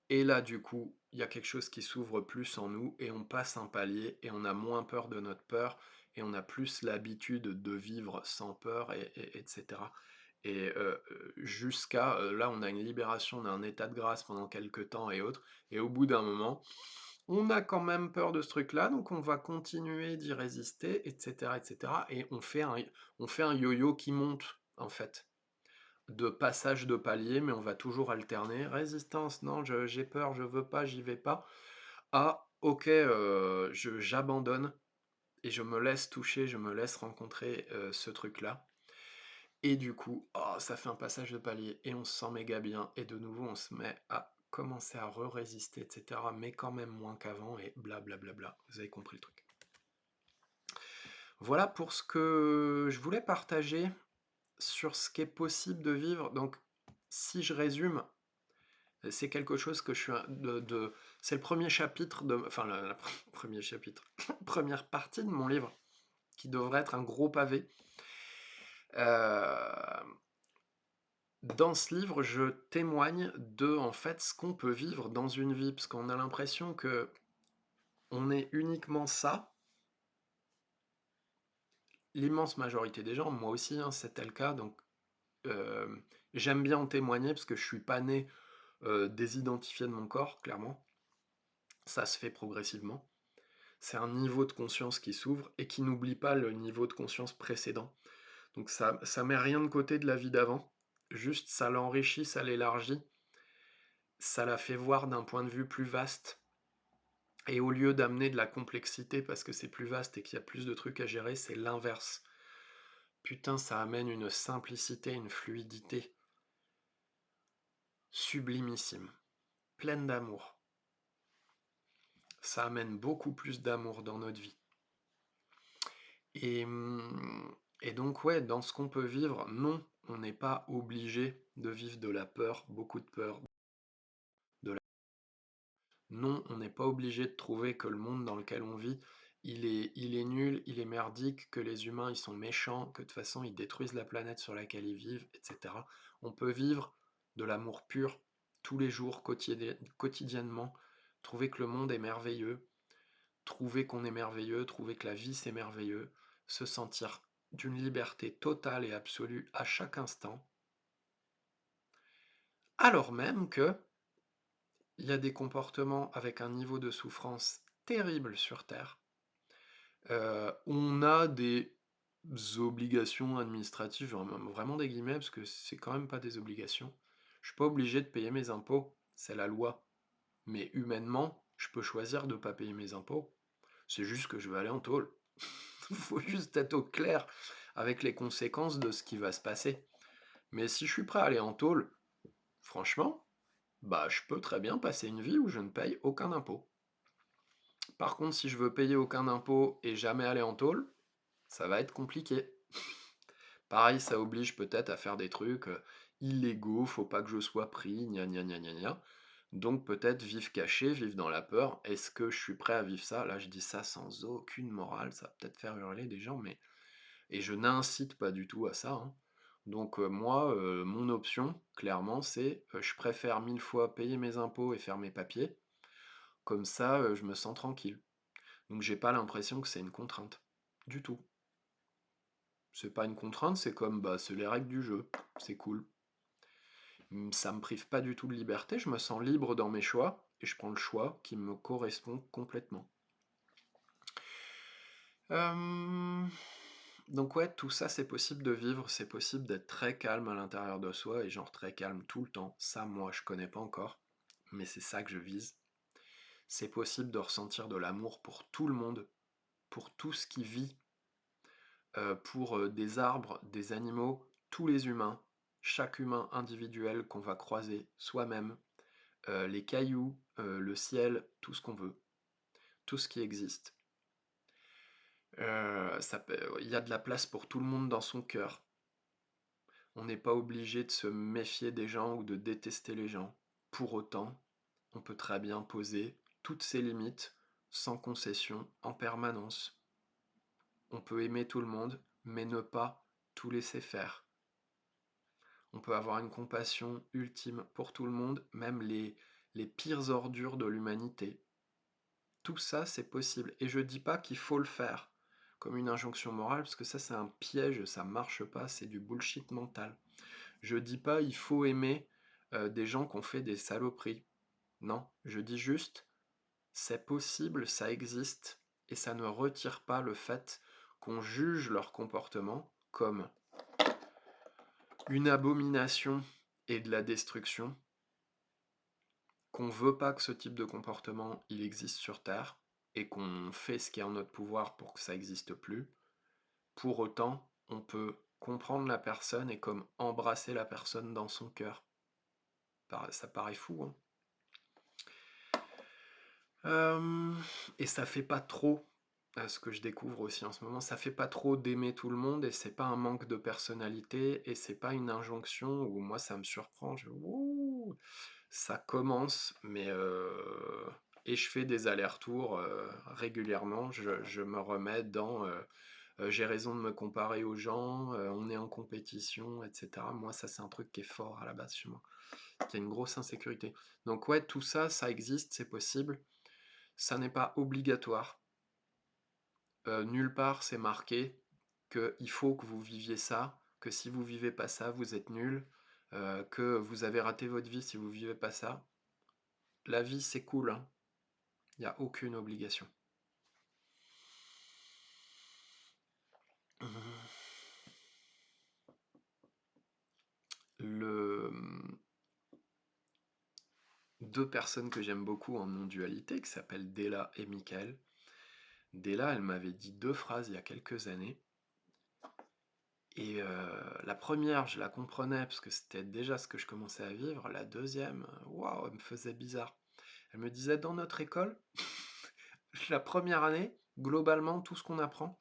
Et là, du coup, il y a quelque chose qui s'ouvre plus en nous, et on passe un palier, et on a moins peur de notre peur, et on a plus l'habitude de vivre sans peur, etc. Et jusqu'à, là, on a une libération d'un état de grâce pendant quelques temps et autres, et au bout d'un moment, On a quand même peur de ce truc-là, donc on va continuer d'y résister, et cetera, et cetera, et on fait un yo-yo qui monte, en fait, de passage de palier, mais on va toujours alterner. Résistance, non, j'ai peur, je veux pas, j'y vais pas. Ah, ok, j'abandonne et je me laisse toucher, je me laisse rencontrer ce truc-là. Et du coup, oh, ça fait un passage de palier et on se sent méga bien. Et de nouveau, on se met à commencer à re-résister, etc. Mais quand même moins qu'avant et blablabla. Vous avez compris le truc. Voilà pour ce que je voulais partager sur ce qu'est possible de vivre. Donc, si je résume, c'est quelque chose que je suis c'est le premier chapitre de, enfin, premier chapitre, première partie de mon livre qui devrait être un gros pavé. Euh, Dans ce livre, je témoigne de en fait ce qu'on peut vivre dans une vie, parce qu'on a l'impression que on est uniquement ça. L'immense majorité des gens, moi aussi, hein, c'était le cas. Donc, euh, j'aime bien en témoigner parce que je suis pas né désidentifié de mon corps, clairement. Ça se fait progressivement. C'est un niveau de conscience qui s'ouvre et qui n'oublie pas le niveau de conscience précédent. Donc ça met rien de côté de la vie d'avant. Juste, ça l'enrichit, ça l'élargit, ça la fait voir d'un point de vue plus vaste. Et au lieu d'amener de la complexité parce que c'est plus vaste et qu'il y a plus de trucs à gérer, c'est l'inverse. Putain, ça amène une simplicité, une fluidité sublimissime, pleine d'amour. Ça amène beaucoup plus d'amour dans notre vie. Et, et donc, ouais, dans ce qu'on peut vivre, non, on n'est pas obligé de vivre de la peur, beaucoup de peur. Non, on n'est pas obligé de trouver que le monde dans lequel on vit, il est nul, il est merdique, que les humains, ils sont méchants, que de toute façon, ils détruisent la planète sur laquelle ils vivent, etc. On peut vivre de l'amour pur tous les jours, quotidiennement, trouver que le monde est merveilleux, trouver qu'on est merveilleux, trouver que la vie, c'est merveilleux, se sentir d'une liberté totale et absolue à chaque instant, alors même que il y a des comportements avec un niveau de souffrance terrible sur Terre. On a des obligations administratives, vraiment des guillemets, parce que c'est quand même pas des obligations. Je suis pas obligé de payer mes impôts, c'est la loi. Mais humainement, je peux choisir de ne pas payer mes impôts. C'est juste que je vais aller en tôle. Il faut juste être au clair avec les conséquences de ce qui va se passer. Mais si je suis prêt à aller en tôle, franchement, bah je peux très bien passer une vie où je ne paye aucun impôt. Par contre, si je veux payer aucun impôt et jamais aller en tôle, ça va être compliqué. Pareil, ça oblige peut-être à faire des trucs illégaux, faut pas que je sois pris, gna gna gna gna gna. Donc peut-être vivre caché, vivre dans la peur. Est-ce que je suis prêt à vivre ça? Là, je dis ça sans aucune morale, ça va peut-être faire hurler des gens, mais... Et je n'incite pas du tout à ça, hein. Donc moi, mon option, clairement, c'est je préfère 1000 fois payer mes impôts et faire mes papiers. Comme ça, je me sens tranquille. Donc j'ai pas l'impression que c'est une contrainte. Du tout. C'est pas une contrainte, c'est comme bah c'est les règles du jeu. C'est cool. Ça me prive pas du tout de liberté, je me sens libre dans mes choix et je prends le choix qui me correspond complètement. Euh, Donc ouais, tout ça c'est possible de vivre, c'est possible d'être très calme à l'intérieur de soi et genre très calme tout le temps. Ça moi je connais pas encore, mais c'est ça que je vise. C'est possible de ressentir de l'amour pour tout le monde, pour tout ce qui vit, pour des arbres, des animaux, tous les humains, chaque humain individuel qu'on va croiser soi-même, les cailloux, le ciel, tout ce qu'on veut, tout ce qui existe. Il y a de la place pour tout le monde dans son cœur. On n'est pas obligé de se méfier des gens ou de détester les gens. Pour autant, on peut très bien poser toutes ses limites, sans concession, en permanence. On peut aimer tout le monde, mais ne pas tout laisser faire. On peut avoir une compassion ultime pour tout le monde, même les pires ordures de l'humanité. Tout ça, c'est possible. Et je dis pas qu'il faut le faire comme une injonction morale, parce que ça, c'est un piège, ça marche pas, c'est du bullshit mental. Je dis pas il faut aimer des gens qui ont fait des saloperies. Non, je dis juste C'est possible, ça existe, et ça ne retire pas le fait qu'on juge leur comportement comme une abomination et de la destruction, qu'on veut pas que ce type de comportement il existe sur Terre, et qu'on fait ce qui est en notre pouvoir pour que ça n'existe plus. Pour autant, on peut comprendre la personne et comme embrasser la personne dans son cœur. Ça paraît fou, hein. Et ça fait pas trop, ce que je découvre aussi en ce moment, ça fait pas trop d'aimer tout le monde et c'est pas un manque de personnalité et c'est pas une injonction où moi ça me surprend, Ouh, ça commence, mais et je fais des allers-retours régulièrement, je me remets dans j'ai raison de me comparer aux gens, on est en compétition, etc. Moi, ça, c'est un truc qui est fort à la base chez moi, qui a une grosse insécurité. Donc, ouais, tout ça, ça existe, c'est possible. Ça n'est pas obligatoire. Nulle part, c'est marqué qu'il faut que vous viviez ça, que si vous vivez pas ça, vous êtes nul, que vous avez raté votre vie si vous vivez pas ça. La vie, c'est cool, hein. Il n'y a aucune obligation. Le... Deux personnes que j'aime beaucoup en non-dualité, qui s'appellent Della et Michael. Della, elle m'avait dit deux phrases il y a quelques années. Et la première, je la comprenais parce que c'était déjà ce que je commençais à vivre. La deuxième, waouh, elle me faisait bizarre. Elle me disait, dans notre école, la première année, globalement, tout ce qu'on apprend,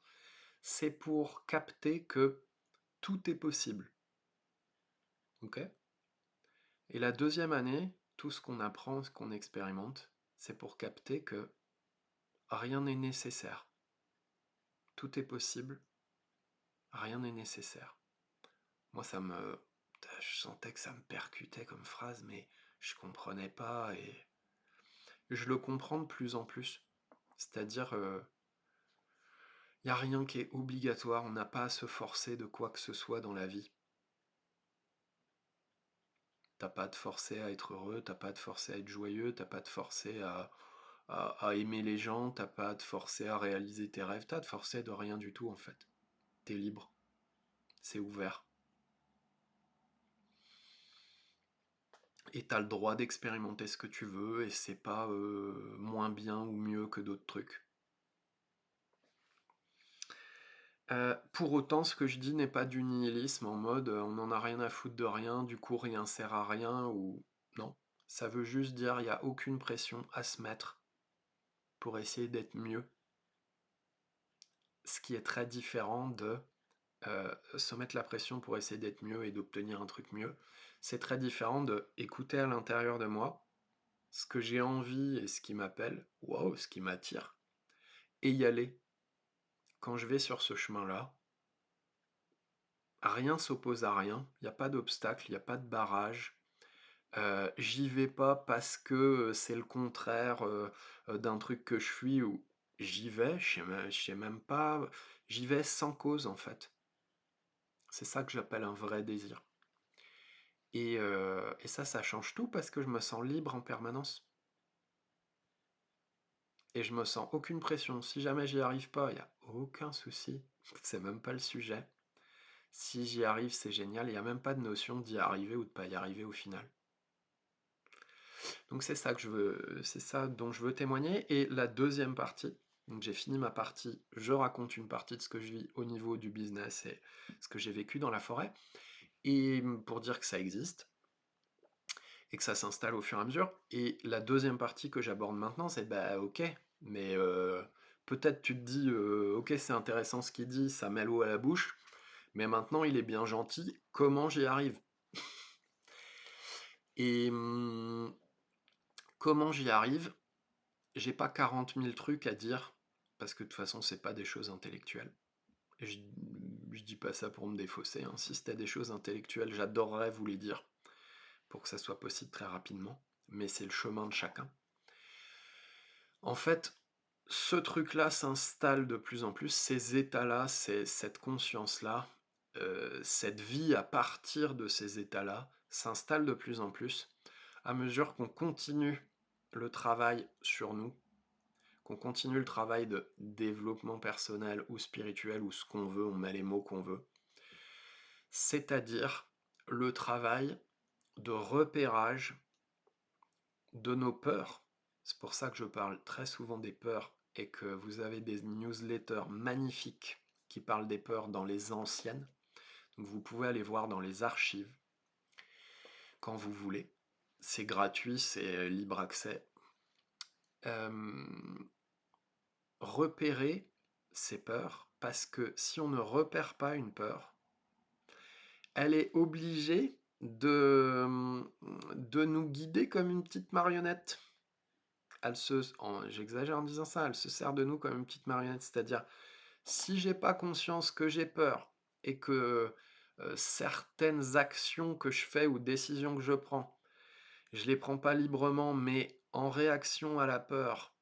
c'est pour capter que tout est possible. Ok? Et la deuxième année, tout ce qu'on apprend, ce qu'on expérimente, c'est pour capter que rien n'est nécessaire. Tout est possible, rien n'est nécessaire. Moi, je sentais que ça me percutait comme phrase, mais je comprenais pas et je le comprends de plus en plus. C'est-à-dire, il n'y a rien qui est obligatoire, on n'a pas à se forcer de quoi que ce soit dans la vie. T'as pas à te forcer à être heureux, t'as pas à te forcer à être joyeux, t'as pas à te forcer à aimer les gens, t'as pas à te forcer à réaliser tes rêves, t'as à te forcer de rien du tout en fait. T'es libre, c'est ouvert. Et t'as le droit d'expérimenter ce que tu veux et c'est pas moins bien ou mieux que d'autres trucs. Pour autant, ce que je dis n'est pas du nihilisme en mode on n'en a rien à foutre de rien, du coup rien sert à rien ou non. Ça veut juste dire il n'y a aucune pression à se mettre pour essayer d'être mieux. Ce qui est très différent de se mettre la pression pour essayer d'être mieux et d'obtenir un truc mieux. C'est très différent de écouter à l'intérieur de moi ce que j'ai envie et ce qui m'appelle, waouh, ce qui m'attire, et y aller. Quand je vais sur ce chemin-là, rien s'oppose à rien, il n'y a pas d'obstacle, il n'y a pas de barrage. J'y vais pas parce que c'est le contraire d'un truc que je fuis ou j'y vais, je sais même pas, j'y vais sans cause en fait. C'est ça que j'appelle un vrai désir. Et ça change tout parce que je me sens libre en permanence. Et je me sens aucune pression. Si jamais j'y arrive pas, il n'y a aucun souci. C'est même pas le sujet. Si j'y arrive, c'est génial. Il n'y a même pas de notion d'y arriver ou de pas y arriver au final. Donc c'est ça que je veux, c'est ça dont je veux témoigner. Et la deuxième partie, donc j'ai fini ma partie, je raconte une partie de ce que je vis au niveau du business et ce que j'ai vécu dans la forêt. Et pour dire que ça existe et que ça s'installe au fur et à mesure. Et la deuxième partie que j'aborde maintenant, c'est bah ok, mais peut-être tu te dis ok c'est intéressant ce qu'il dit, ça met l'eau à la bouche, mais maintenant il est bien gentil, comment j'y arrive? Et comment j'y arrive? J'ai pas 40 000 trucs à dire, parce que de toute façon c'est pas des choses intellectuelles. Et je dis pas ça pour me défausser, hein. Si c'était des choses intellectuelles, j'adorerais vous les dire, pour que ça soit possible très rapidement, mais c'est le chemin de chacun. En fait, ce truc-là s'installe de plus en plus, ces états-là, cette conscience-là, cette vie à partir de ces états-là s'installe de plus en plus à mesure qu'on continue le travail sur nous. qu'on continue le travail de développement personnel ou spirituel ou ce qu'on veut, on met les mots qu'on veut. C'est-à-dire le travail de repérage de nos peurs. C'est pour ça que je parle très souvent des peurs et que vous avez des newsletters magnifiques qui parlent des peurs dans les anciennes. Donc vous pouvez aller voir dans les archives quand vous voulez. C'est gratuit, c'est libre accès. Repérer ces peurs, parce que si on ne repère pas une peur, elle est obligée de nous guider comme une petite marionnette. J'exagère en disant ça, elle se sert de nous comme une petite marionnette, c'est-à-dire si j'ai pas conscience que j'ai peur et que certaines actions que je fais ou décisions que je prends, je les prends pas librement, mais en réaction à la peur,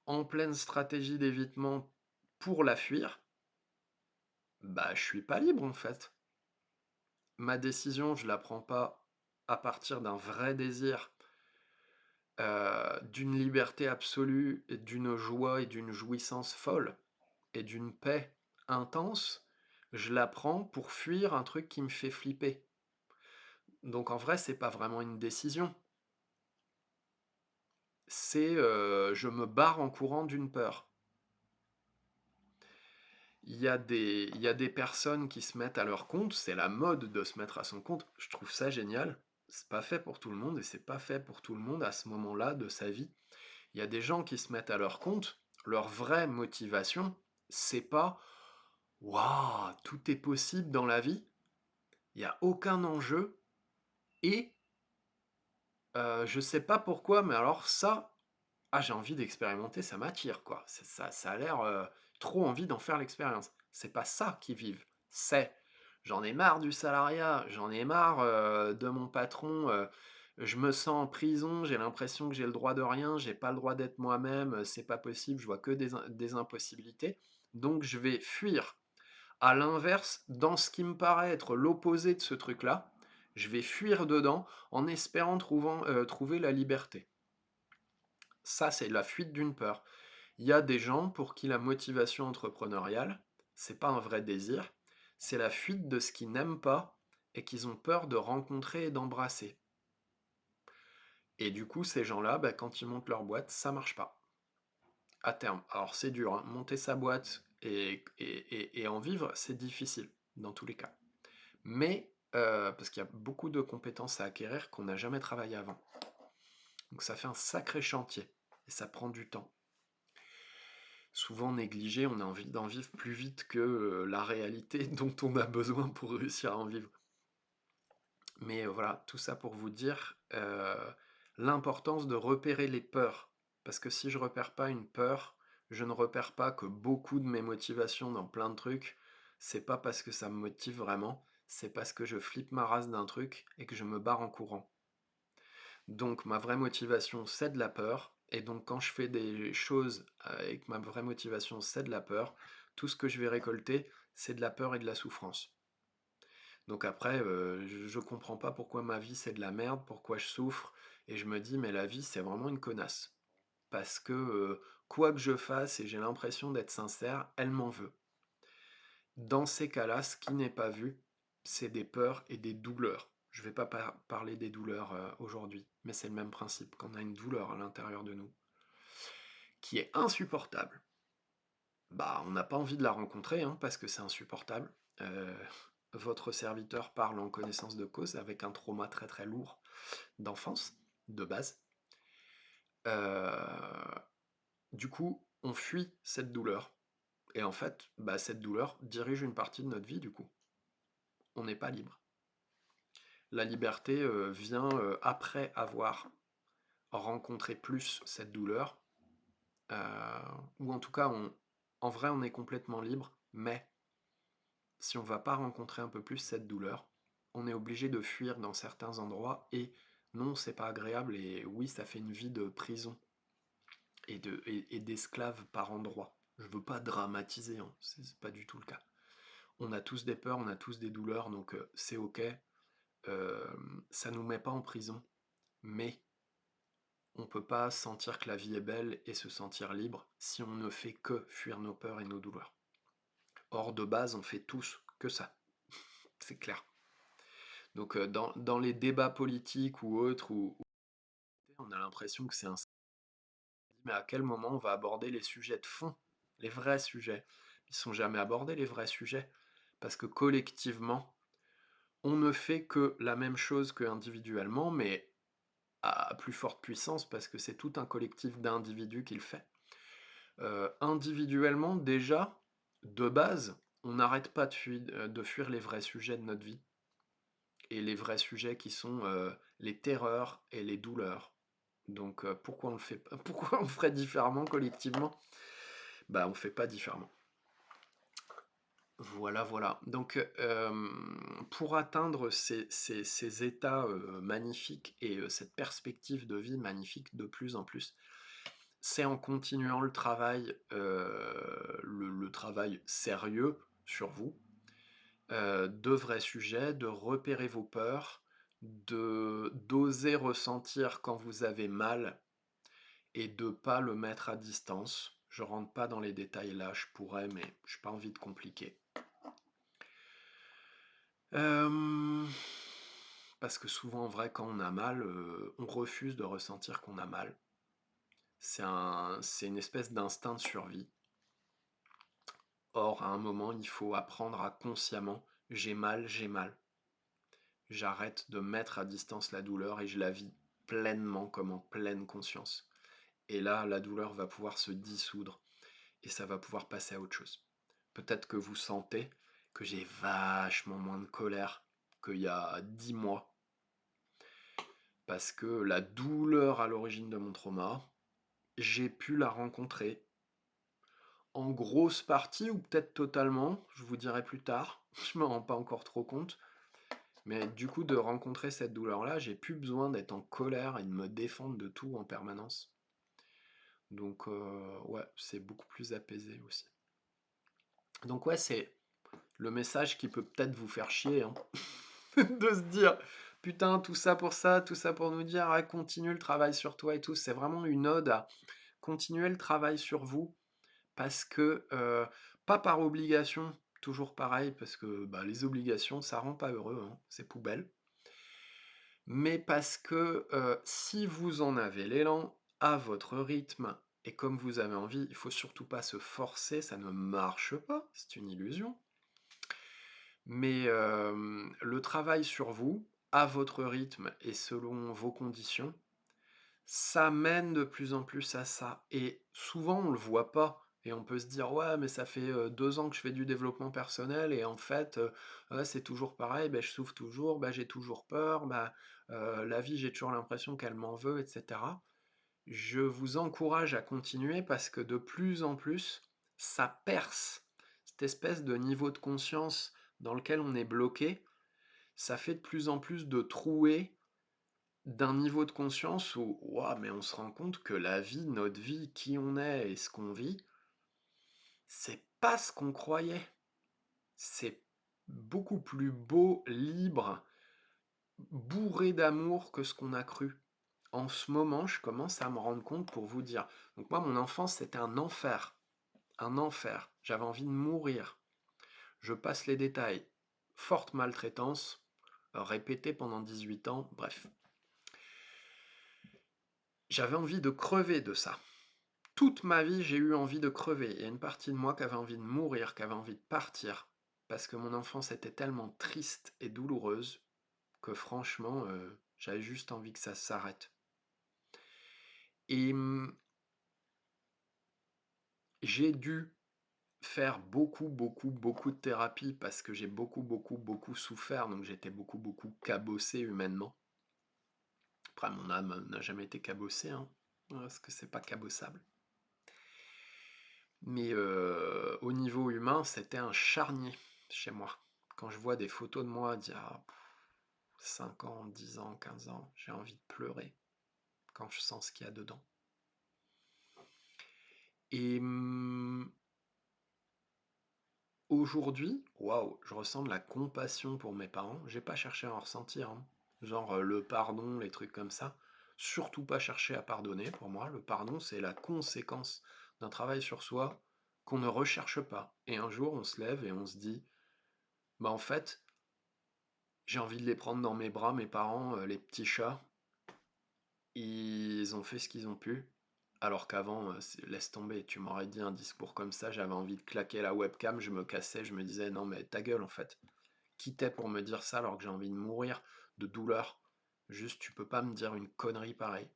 en pleine stratégie d'évitement pour la fuir, bah je suis pas libre en fait. Ma décision, je la prends pas à partir d'un vrai désir, d'une liberté absolue, et d'une joie et d'une jouissance folle, et d'une paix intense, je la prends pour fuir un truc qui me fait flipper. Donc en vrai, c'est pas vraiment une décision. C'est je me barre en courant d'une peur. Il y a des personnes qui se mettent à leur compte, c'est la mode de se mettre à son compte. Je trouve ça génial. C'est pas fait pour tout le monde et c'est pas fait pour tout le monde à ce moment-là de sa vie. Il y a des gens qui se mettent à leur compte, leur vraie motivation, c'est pas waouh, tout est possible dans la vie, il n'y a aucun enjeu et je sais pas pourquoi, mais alors ça, ah, j'ai envie d'expérimenter, ça m'attire quoi. Ça a l'air trop envie d'en faire l'expérience. C'est pas ça qu'ils vivent. C'est j'en ai marre du salariat, j'en ai marre de mon patron. Je me sens en prison, j'ai l'impression que j'ai le droit de rien, j'ai pas le droit d'être moi-même, c'est pas possible, je vois que des impossibilités. Donc je vais fuir. À l'inverse, dans ce qui me paraît être l'opposé de ce truc-là, je vais fuir dedans en espérant trouver la liberté. Ça, c'est la fuite d'une peur. Il y a des gens pour qui la motivation entrepreneuriale, c'est pas un vrai désir, c'est la fuite de ce qu'ils n'aiment pas et qu'ils ont peur de rencontrer et d'embrasser. Et du coup, ces gens-là, bah, quand ils montent leur boîte, ça marche pas. À terme. Alors c'est dur, hein. Monter sa boîte et en vivre, c'est difficile, dans tous les cas. Mais, parce qu'il y a beaucoup de compétences à acquérir qu'on n'a jamais travaillé avant. Donc ça fait un sacré chantier, et ça prend du temps. Souvent négligé, on a envie d'en vivre plus vite que la réalité dont on a besoin pour réussir à en vivre. Mais voilà, tout ça pour vous dire l'importance de repérer les peurs. Parce que si je repère pas une peur, je ne repère pas que beaucoup de mes motivations dans plein de trucs, c'est pas parce que ça me motive vraiment, c'est parce que je flippe ma race d'un truc et que je me barre en courant. Donc ma vraie motivation, c'est de la peur. Et donc quand je fais des choses et que ma vraie motivation, c'est de la peur, tout ce que je vais récolter, c'est de la peur et de la souffrance. Donc après, je comprends pas pourquoi ma vie c'est de la merde, pourquoi je souffre, et je me dis mais la vie c'est vraiment une connasse. Parce que quoi que je fasse, et j'ai l'impression d'être sincère, elle m'en veut. Dans ces cas-là, ce qui n'est pas vu, c'est des peurs et des douleurs. Je ne vais pas parler des douleurs aujourd'hui, mais c'est le même principe, qu'on a une douleur à l'intérieur de nous, qui est insupportable. Bah, on n'a pas envie de la rencontrer, hein, parce que c'est insupportable. Euh, Votre serviteur parle en connaissance de cause, avec un trauma très très lourd d'enfance, de base. Euh, du coup, on fuit cette douleur. Et en fait, bah, cette douleur dirige une partie de notre vie, du coup. On n'est pas libre. La liberté vient après avoir rencontré plus cette douleur, ou en tout cas, en vrai, on est complètement libre, mais si on ne va pas rencontrer un peu plus cette douleur, on est obligé de fuir dans certains endroits, et non, c'est pas agréable, et oui, ça fait une vie de prison et d'esclave par endroit. Je veux pas dramatiser, hein, c'est pas du tout le cas. On a tous des peurs, on a tous des douleurs, donc c'est ok. Ça nous met pas en prison, mais on peut pas sentir que la vie est belle et se sentir libre si on ne fait que fuir nos peurs et nos douleurs. Or, de base, on fait tous que ça, c'est clair. Donc, dans les débats politiques ou autres, on a l'impression que c'est un... Mais à quel moment on va aborder les sujets de fond, les vrais sujets? Ils sont jamais abordés, les vrais sujets, parce que collectivement, on ne fait que la même chose que individuellement, mais à plus forte puissance, parce que c'est tout un collectif d'individus qui le fait. Individuellement, déjà, de base, on n'arrête pas de fuir les vrais sujets de notre vie, et les vrais sujets qui sont les terreurs et les douleurs. Donc pourquoi on le fait pas? Pourquoi on ferait différemment collectivement? Bah on fait pas différemment. Voilà, voilà. Donc pour atteindre ces états magnifiques et cette perspective de vie magnifique de plus en plus, c'est en continuant le travail, le travail sérieux sur vous, de vrais sujets, de repérer vos peurs, d'oser ressentir quand vous avez mal et de pas le mettre à distance. Je rentre pas dans les détails là, je pourrais, mais j'ai pas envie de compliquer. Parce que souvent, en vrai, quand on a mal, on refuse de ressentir qu'on a mal. C'est une espèce d'instinct de survie. Or, à un moment, il faut apprendre à consciemment, j'ai mal, j'ai mal. J'arrête de mettre à distance la douleur et je la vis pleinement comme en pleine conscience. Et là, la douleur va pouvoir se dissoudre et ça va pouvoir passer à autre chose. Peut-être que vous sentez que j'ai vachement moins de colère qu'il y a 10 mois. Parce que la douleur à l'origine de mon trauma, j'ai pu la rencontrer en grosse partie ou peut-être totalement, je vous dirai plus tard, je me rends pas encore trop compte, mais du coup de rencontrer cette douleur-là, j'ai plus besoin d'être en colère et de me défendre de tout en permanence. Donc ouais, c'est beaucoup plus apaisé aussi. Donc ouais, c'est le message qui peut peut-être vous faire chier, hein, de se dire putain, tout ça pour ça, tout ça pour nous dire ah, continue le travail sur toi et tout. C'est vraiment une ode à continuer le travail sur vous parce que, pas par obligation, toujours pareil, parce que bah, les obligations, ça rend pas heureux, hein, c'est poubelle, mais parce que si vous en avez l'élan, à votre rythme, et comme vous avez envie, il faut surtout pas se forcer, ça ne marche pas, c'est une illusion. Mais le travail sur vous, à votre rythme et selon vos conditions, ça mène de plus en plus à ça. Et souvent, on le voit pas. Et on peut se dire, ouais, mais ça fait 2 ans que je fais du développement personnel et en fait, ouais, c'est toujours pareil, ben, je souffre toujours, ben, j'ai toujours peur, ben, la vie, j'ai toujours l'impression qu'elle m'en veut, etc. Je vous encourage à continuer parce que de plus en plus, ça perce cette espèce de niveau de conscience dans lequel on est bloqué. Ça fait de plus en plus de trouées d'un niveau de conscience où, ouah, mais on se rend compte que la vie, notre vie, qui on est et ce qu'on vit, c'est pas ce qu'on croyait. C'est beaucoup plus beau, libre, bourré d'amour que ce qu'on a cru. En ce moment, je commence à me rendre compte pour vous dire. Donc moi, mon enfance, c'était un enfer. Un enfer. J'avais envie de mourir. Je passe les détails. Forte maltraitance, répétée pendant 18 ans, bref. J'avais envie de crever de ça. Toute ma vie, j'ai eu envie de crever. Il y a une partie de moi qui avait envie de mourir, qui avait envie de partir. Parce que mon enfance était tellement triste et douloureuse que franchement, j'avais juste envie que ça s'arrête. Et j'ai dû faire beaucoup, beaucoup, beaucoup de thérapie parce que j'ai beaucoup, beaucoup, beaucoup souffert. Donc j'étais beaucoup, beaucoup cabossé humainement. Après, mon âme n'a jamais été cabossée, hein, parce que c'est pas cabossable. Mais au niveau humain, c'était un charnier chez moi. Quand je vois des photos de moi d'il y a 5 ans, 10 ans, 15 ans, j'ai envie de pleurer quand je sens ce qu'il y a dedans. Et aujourd'hui, waouh, je ressens de la compassion pour mes parents. J'ai pas cherché à en ressentir, hein. Genre le pardon, les trucs comme ça. Surtout pas chercher à pardonner pour moi. Le pardon, c'est la conséquence d'un travail sur soi qu'on ne recherche pas. Et un jour, on se lève et on se dit, bah en fait, j'ai envie de les prendre dans mes bras, mes parents, les petits chats. Ils ont fait ce qu'ils ont pu. Alors qu'avant, laisse tomber, tu m'aurais dit un discours comme ça, j'avais envie de claquer la webcam, je me cassais, je me disais, non mais ta gueule en fait. Qui t'es pour me dire ça alors que j'ai envie de mourir de douleur? Juste, tu peux pas me dire une connerie pareille.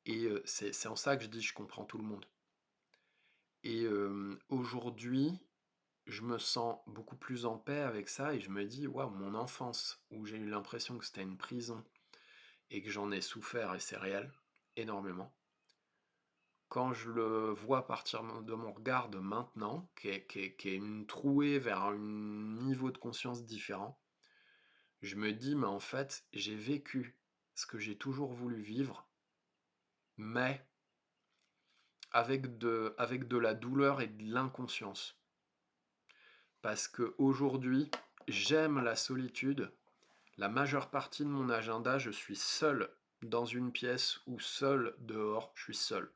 Et c'est en ça que je dis, je comprends tout le monde. Et aujourd'hui, je me sens beaucoup plus en paix avec ça et je me dis, waouh, mon enfance, où j'ai eu l'impression que c'était une prison et que j'en ai souffert, et c'est réel, énormément. Quand je le vois partir de mon regard de maintenant, qui est une trouée vers un niveau de conscience différent, je me dis, mais en fait, j'ai vécu ce que j'ai toujours voulu vivre, mais avec de la douleur et de l'inconscience. Parce que aujourd'hui, j'aime la solitude. La majeure partie de mon agenda, je suis seul dans une pièce ou seul dehors, je suis seul.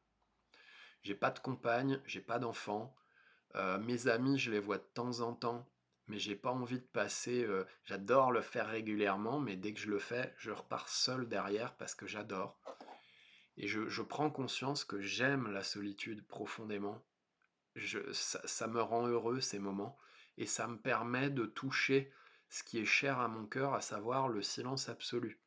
J'ai pas de compagne, j'ai pas d'enfant. Mes amis, je les vois de temps en temps, mais j'ai pas envie de passer. J'adore le faire régulièrement, mais dès que je le fais, je repars seul derrière parce que j'adore. Et je prends conscience que j'aime la solitude profondément. Ça me rend heureux ces moments, et ça me permet de toucher ce qui est cher à mon cœur, à savoir le silence absolu.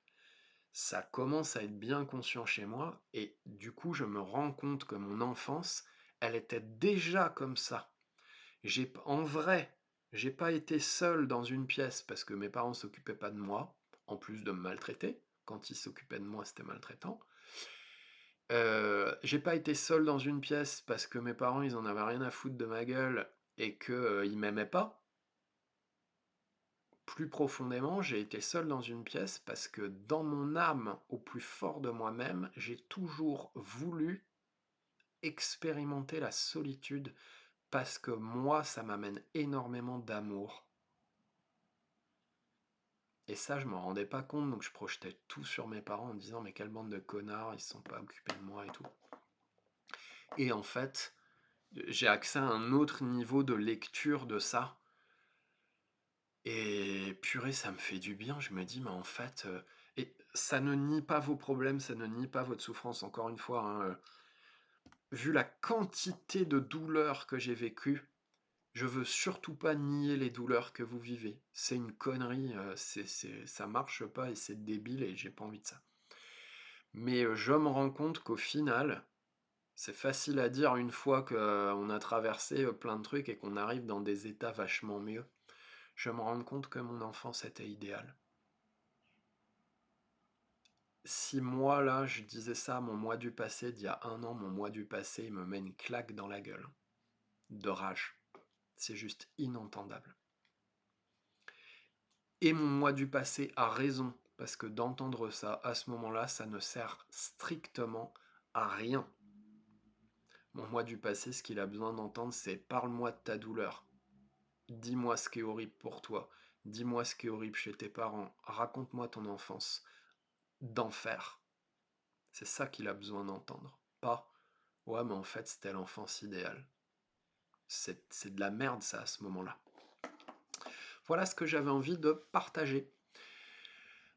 Ça commence à être bien conscient chez moi, et du coup je me rends compte que mon enfance, elle était déjà comme ça. En vrai, j'ai pas été seul dans une pièce parce que mes parents s'occupaient pas de moi, en plus de me maltraiter. Quand ils s'occupaient de moi, c'était maltraitant. J'ai pas été seul dans une pièce parce que mes parents, ils en avaient rien à foutre de ma gueule et que, ils m'aimaient pas. Plus profondément, j'ai été seul dans une pièce parce que dans mon âme, au plus fort de moi-même, j'ai toujours voulu expérimenter la solitude parce que moi, ça m'amène énormément d'amour. Et ça, je m'en rendais pas compte, donc je projetais tout sur mes parents en me disant mais quelle bande de connards, ils se sont pas occupés de moi et tout. Et en fait, j'ai accès à un autre niveau de lecture de ça. Et purée, ça me fait du bien. Je me dis, mais en fait, et ça ne nie pas vos problèmes, ça ne nie pas votre souffrance. Encore une fois, hein, vu la quantité de douleurs que j'ai vécues, je veux surtout pas nier les douleurs que vous vivez. C'est une connerie, ça marche pas et c'est débile et j'ai pas envie de ça. Mais je me rends compte qu'au final, c'est facile à dire une fois qu'on a traversé plein de trucs et qu'on arrive dans des états vachement mieux. Je me rends compte que mon enfance était idéale. Si moi, là, je disais ça à mon moi du passé d'il y a un an, mon moi du passé, il me met une claque dans la gueule. De rage. C'est juste inentendable. Et mon moi du passé a raison, parce que d'entendre ça, à ce moment-là, ça ne sert strictement à rien. Mon moi du passé, ce qu'il a besoin d'entendre, c'est parle-moi de ta douleur. Dis-moi ce qui est horrible pour toi. Dis-moi ce qui est horrible chez tes parents. Raconte-moi ton enfance d'enfer. C'est ça qu'il a besoin d'entendre. Pas, ouais, mais en fait, c'était l'enfance idéale. C'est de la merde, ça, à ce moment-là. Voilà ce que j'avais envie de partager.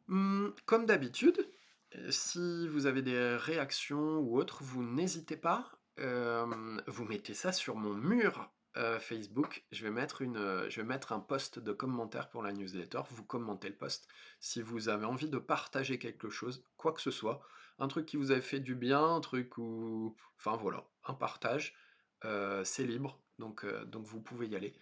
Comme d'habitude, si vous avez des réactions ou autres, vous n'hésitez pas. Vous mettez ça sur mon mur Facebook. Je vais mettre un post de commentaire pour la newsletter. Vous commentez le post. Si vous avez envie de partager quelque chose, quoi que ce soit, un truc qui vous a fait du bien, un truc où... Enfin voilà, un partage. C'est libre, donc vous pouvez y aller.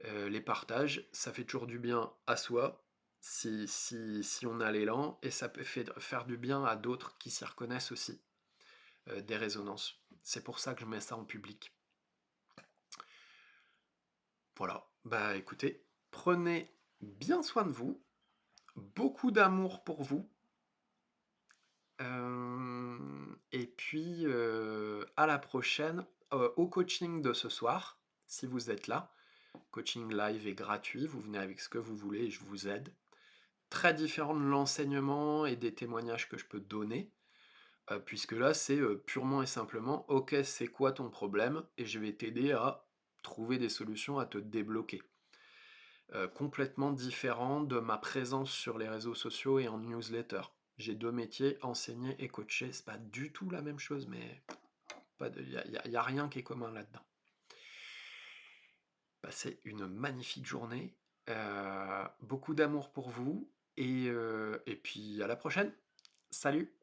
Les partages, ça fait toujours du bien à soi, si on a l'élan, et ça peut faire du bien à d'autres qui s'y reconnaissent aussi, des résonances. C'est pour ça que je mets ça en public. Voilà, bah écoutez, prenez bien soin de vous, beaucoup d'amour pour vous, et puis à la prochaine, au coaching de ce soir, si vous êtes là. Coaching live est gratuit, vous venez avec ce que vous voulez et je vous aide. très différent de l'enseignement et des témoignages que je peux donner, puisque là, c'est, purement et simplement: «OK, c'est quoi ton problème? Et je vais t'aider à trouver des solutions, à te débloquer». Complètement différent de ma présence sur les réseaux sociaux et en newsletter. J'ai 2 métiers, enseigner et coacher, c'est pas du tout la même chose, mais pas de y a rien qui est commun là-dedans. Passez une magnifique journée, beaucoup d'amour pour vous et puis à la prochaine. Salut!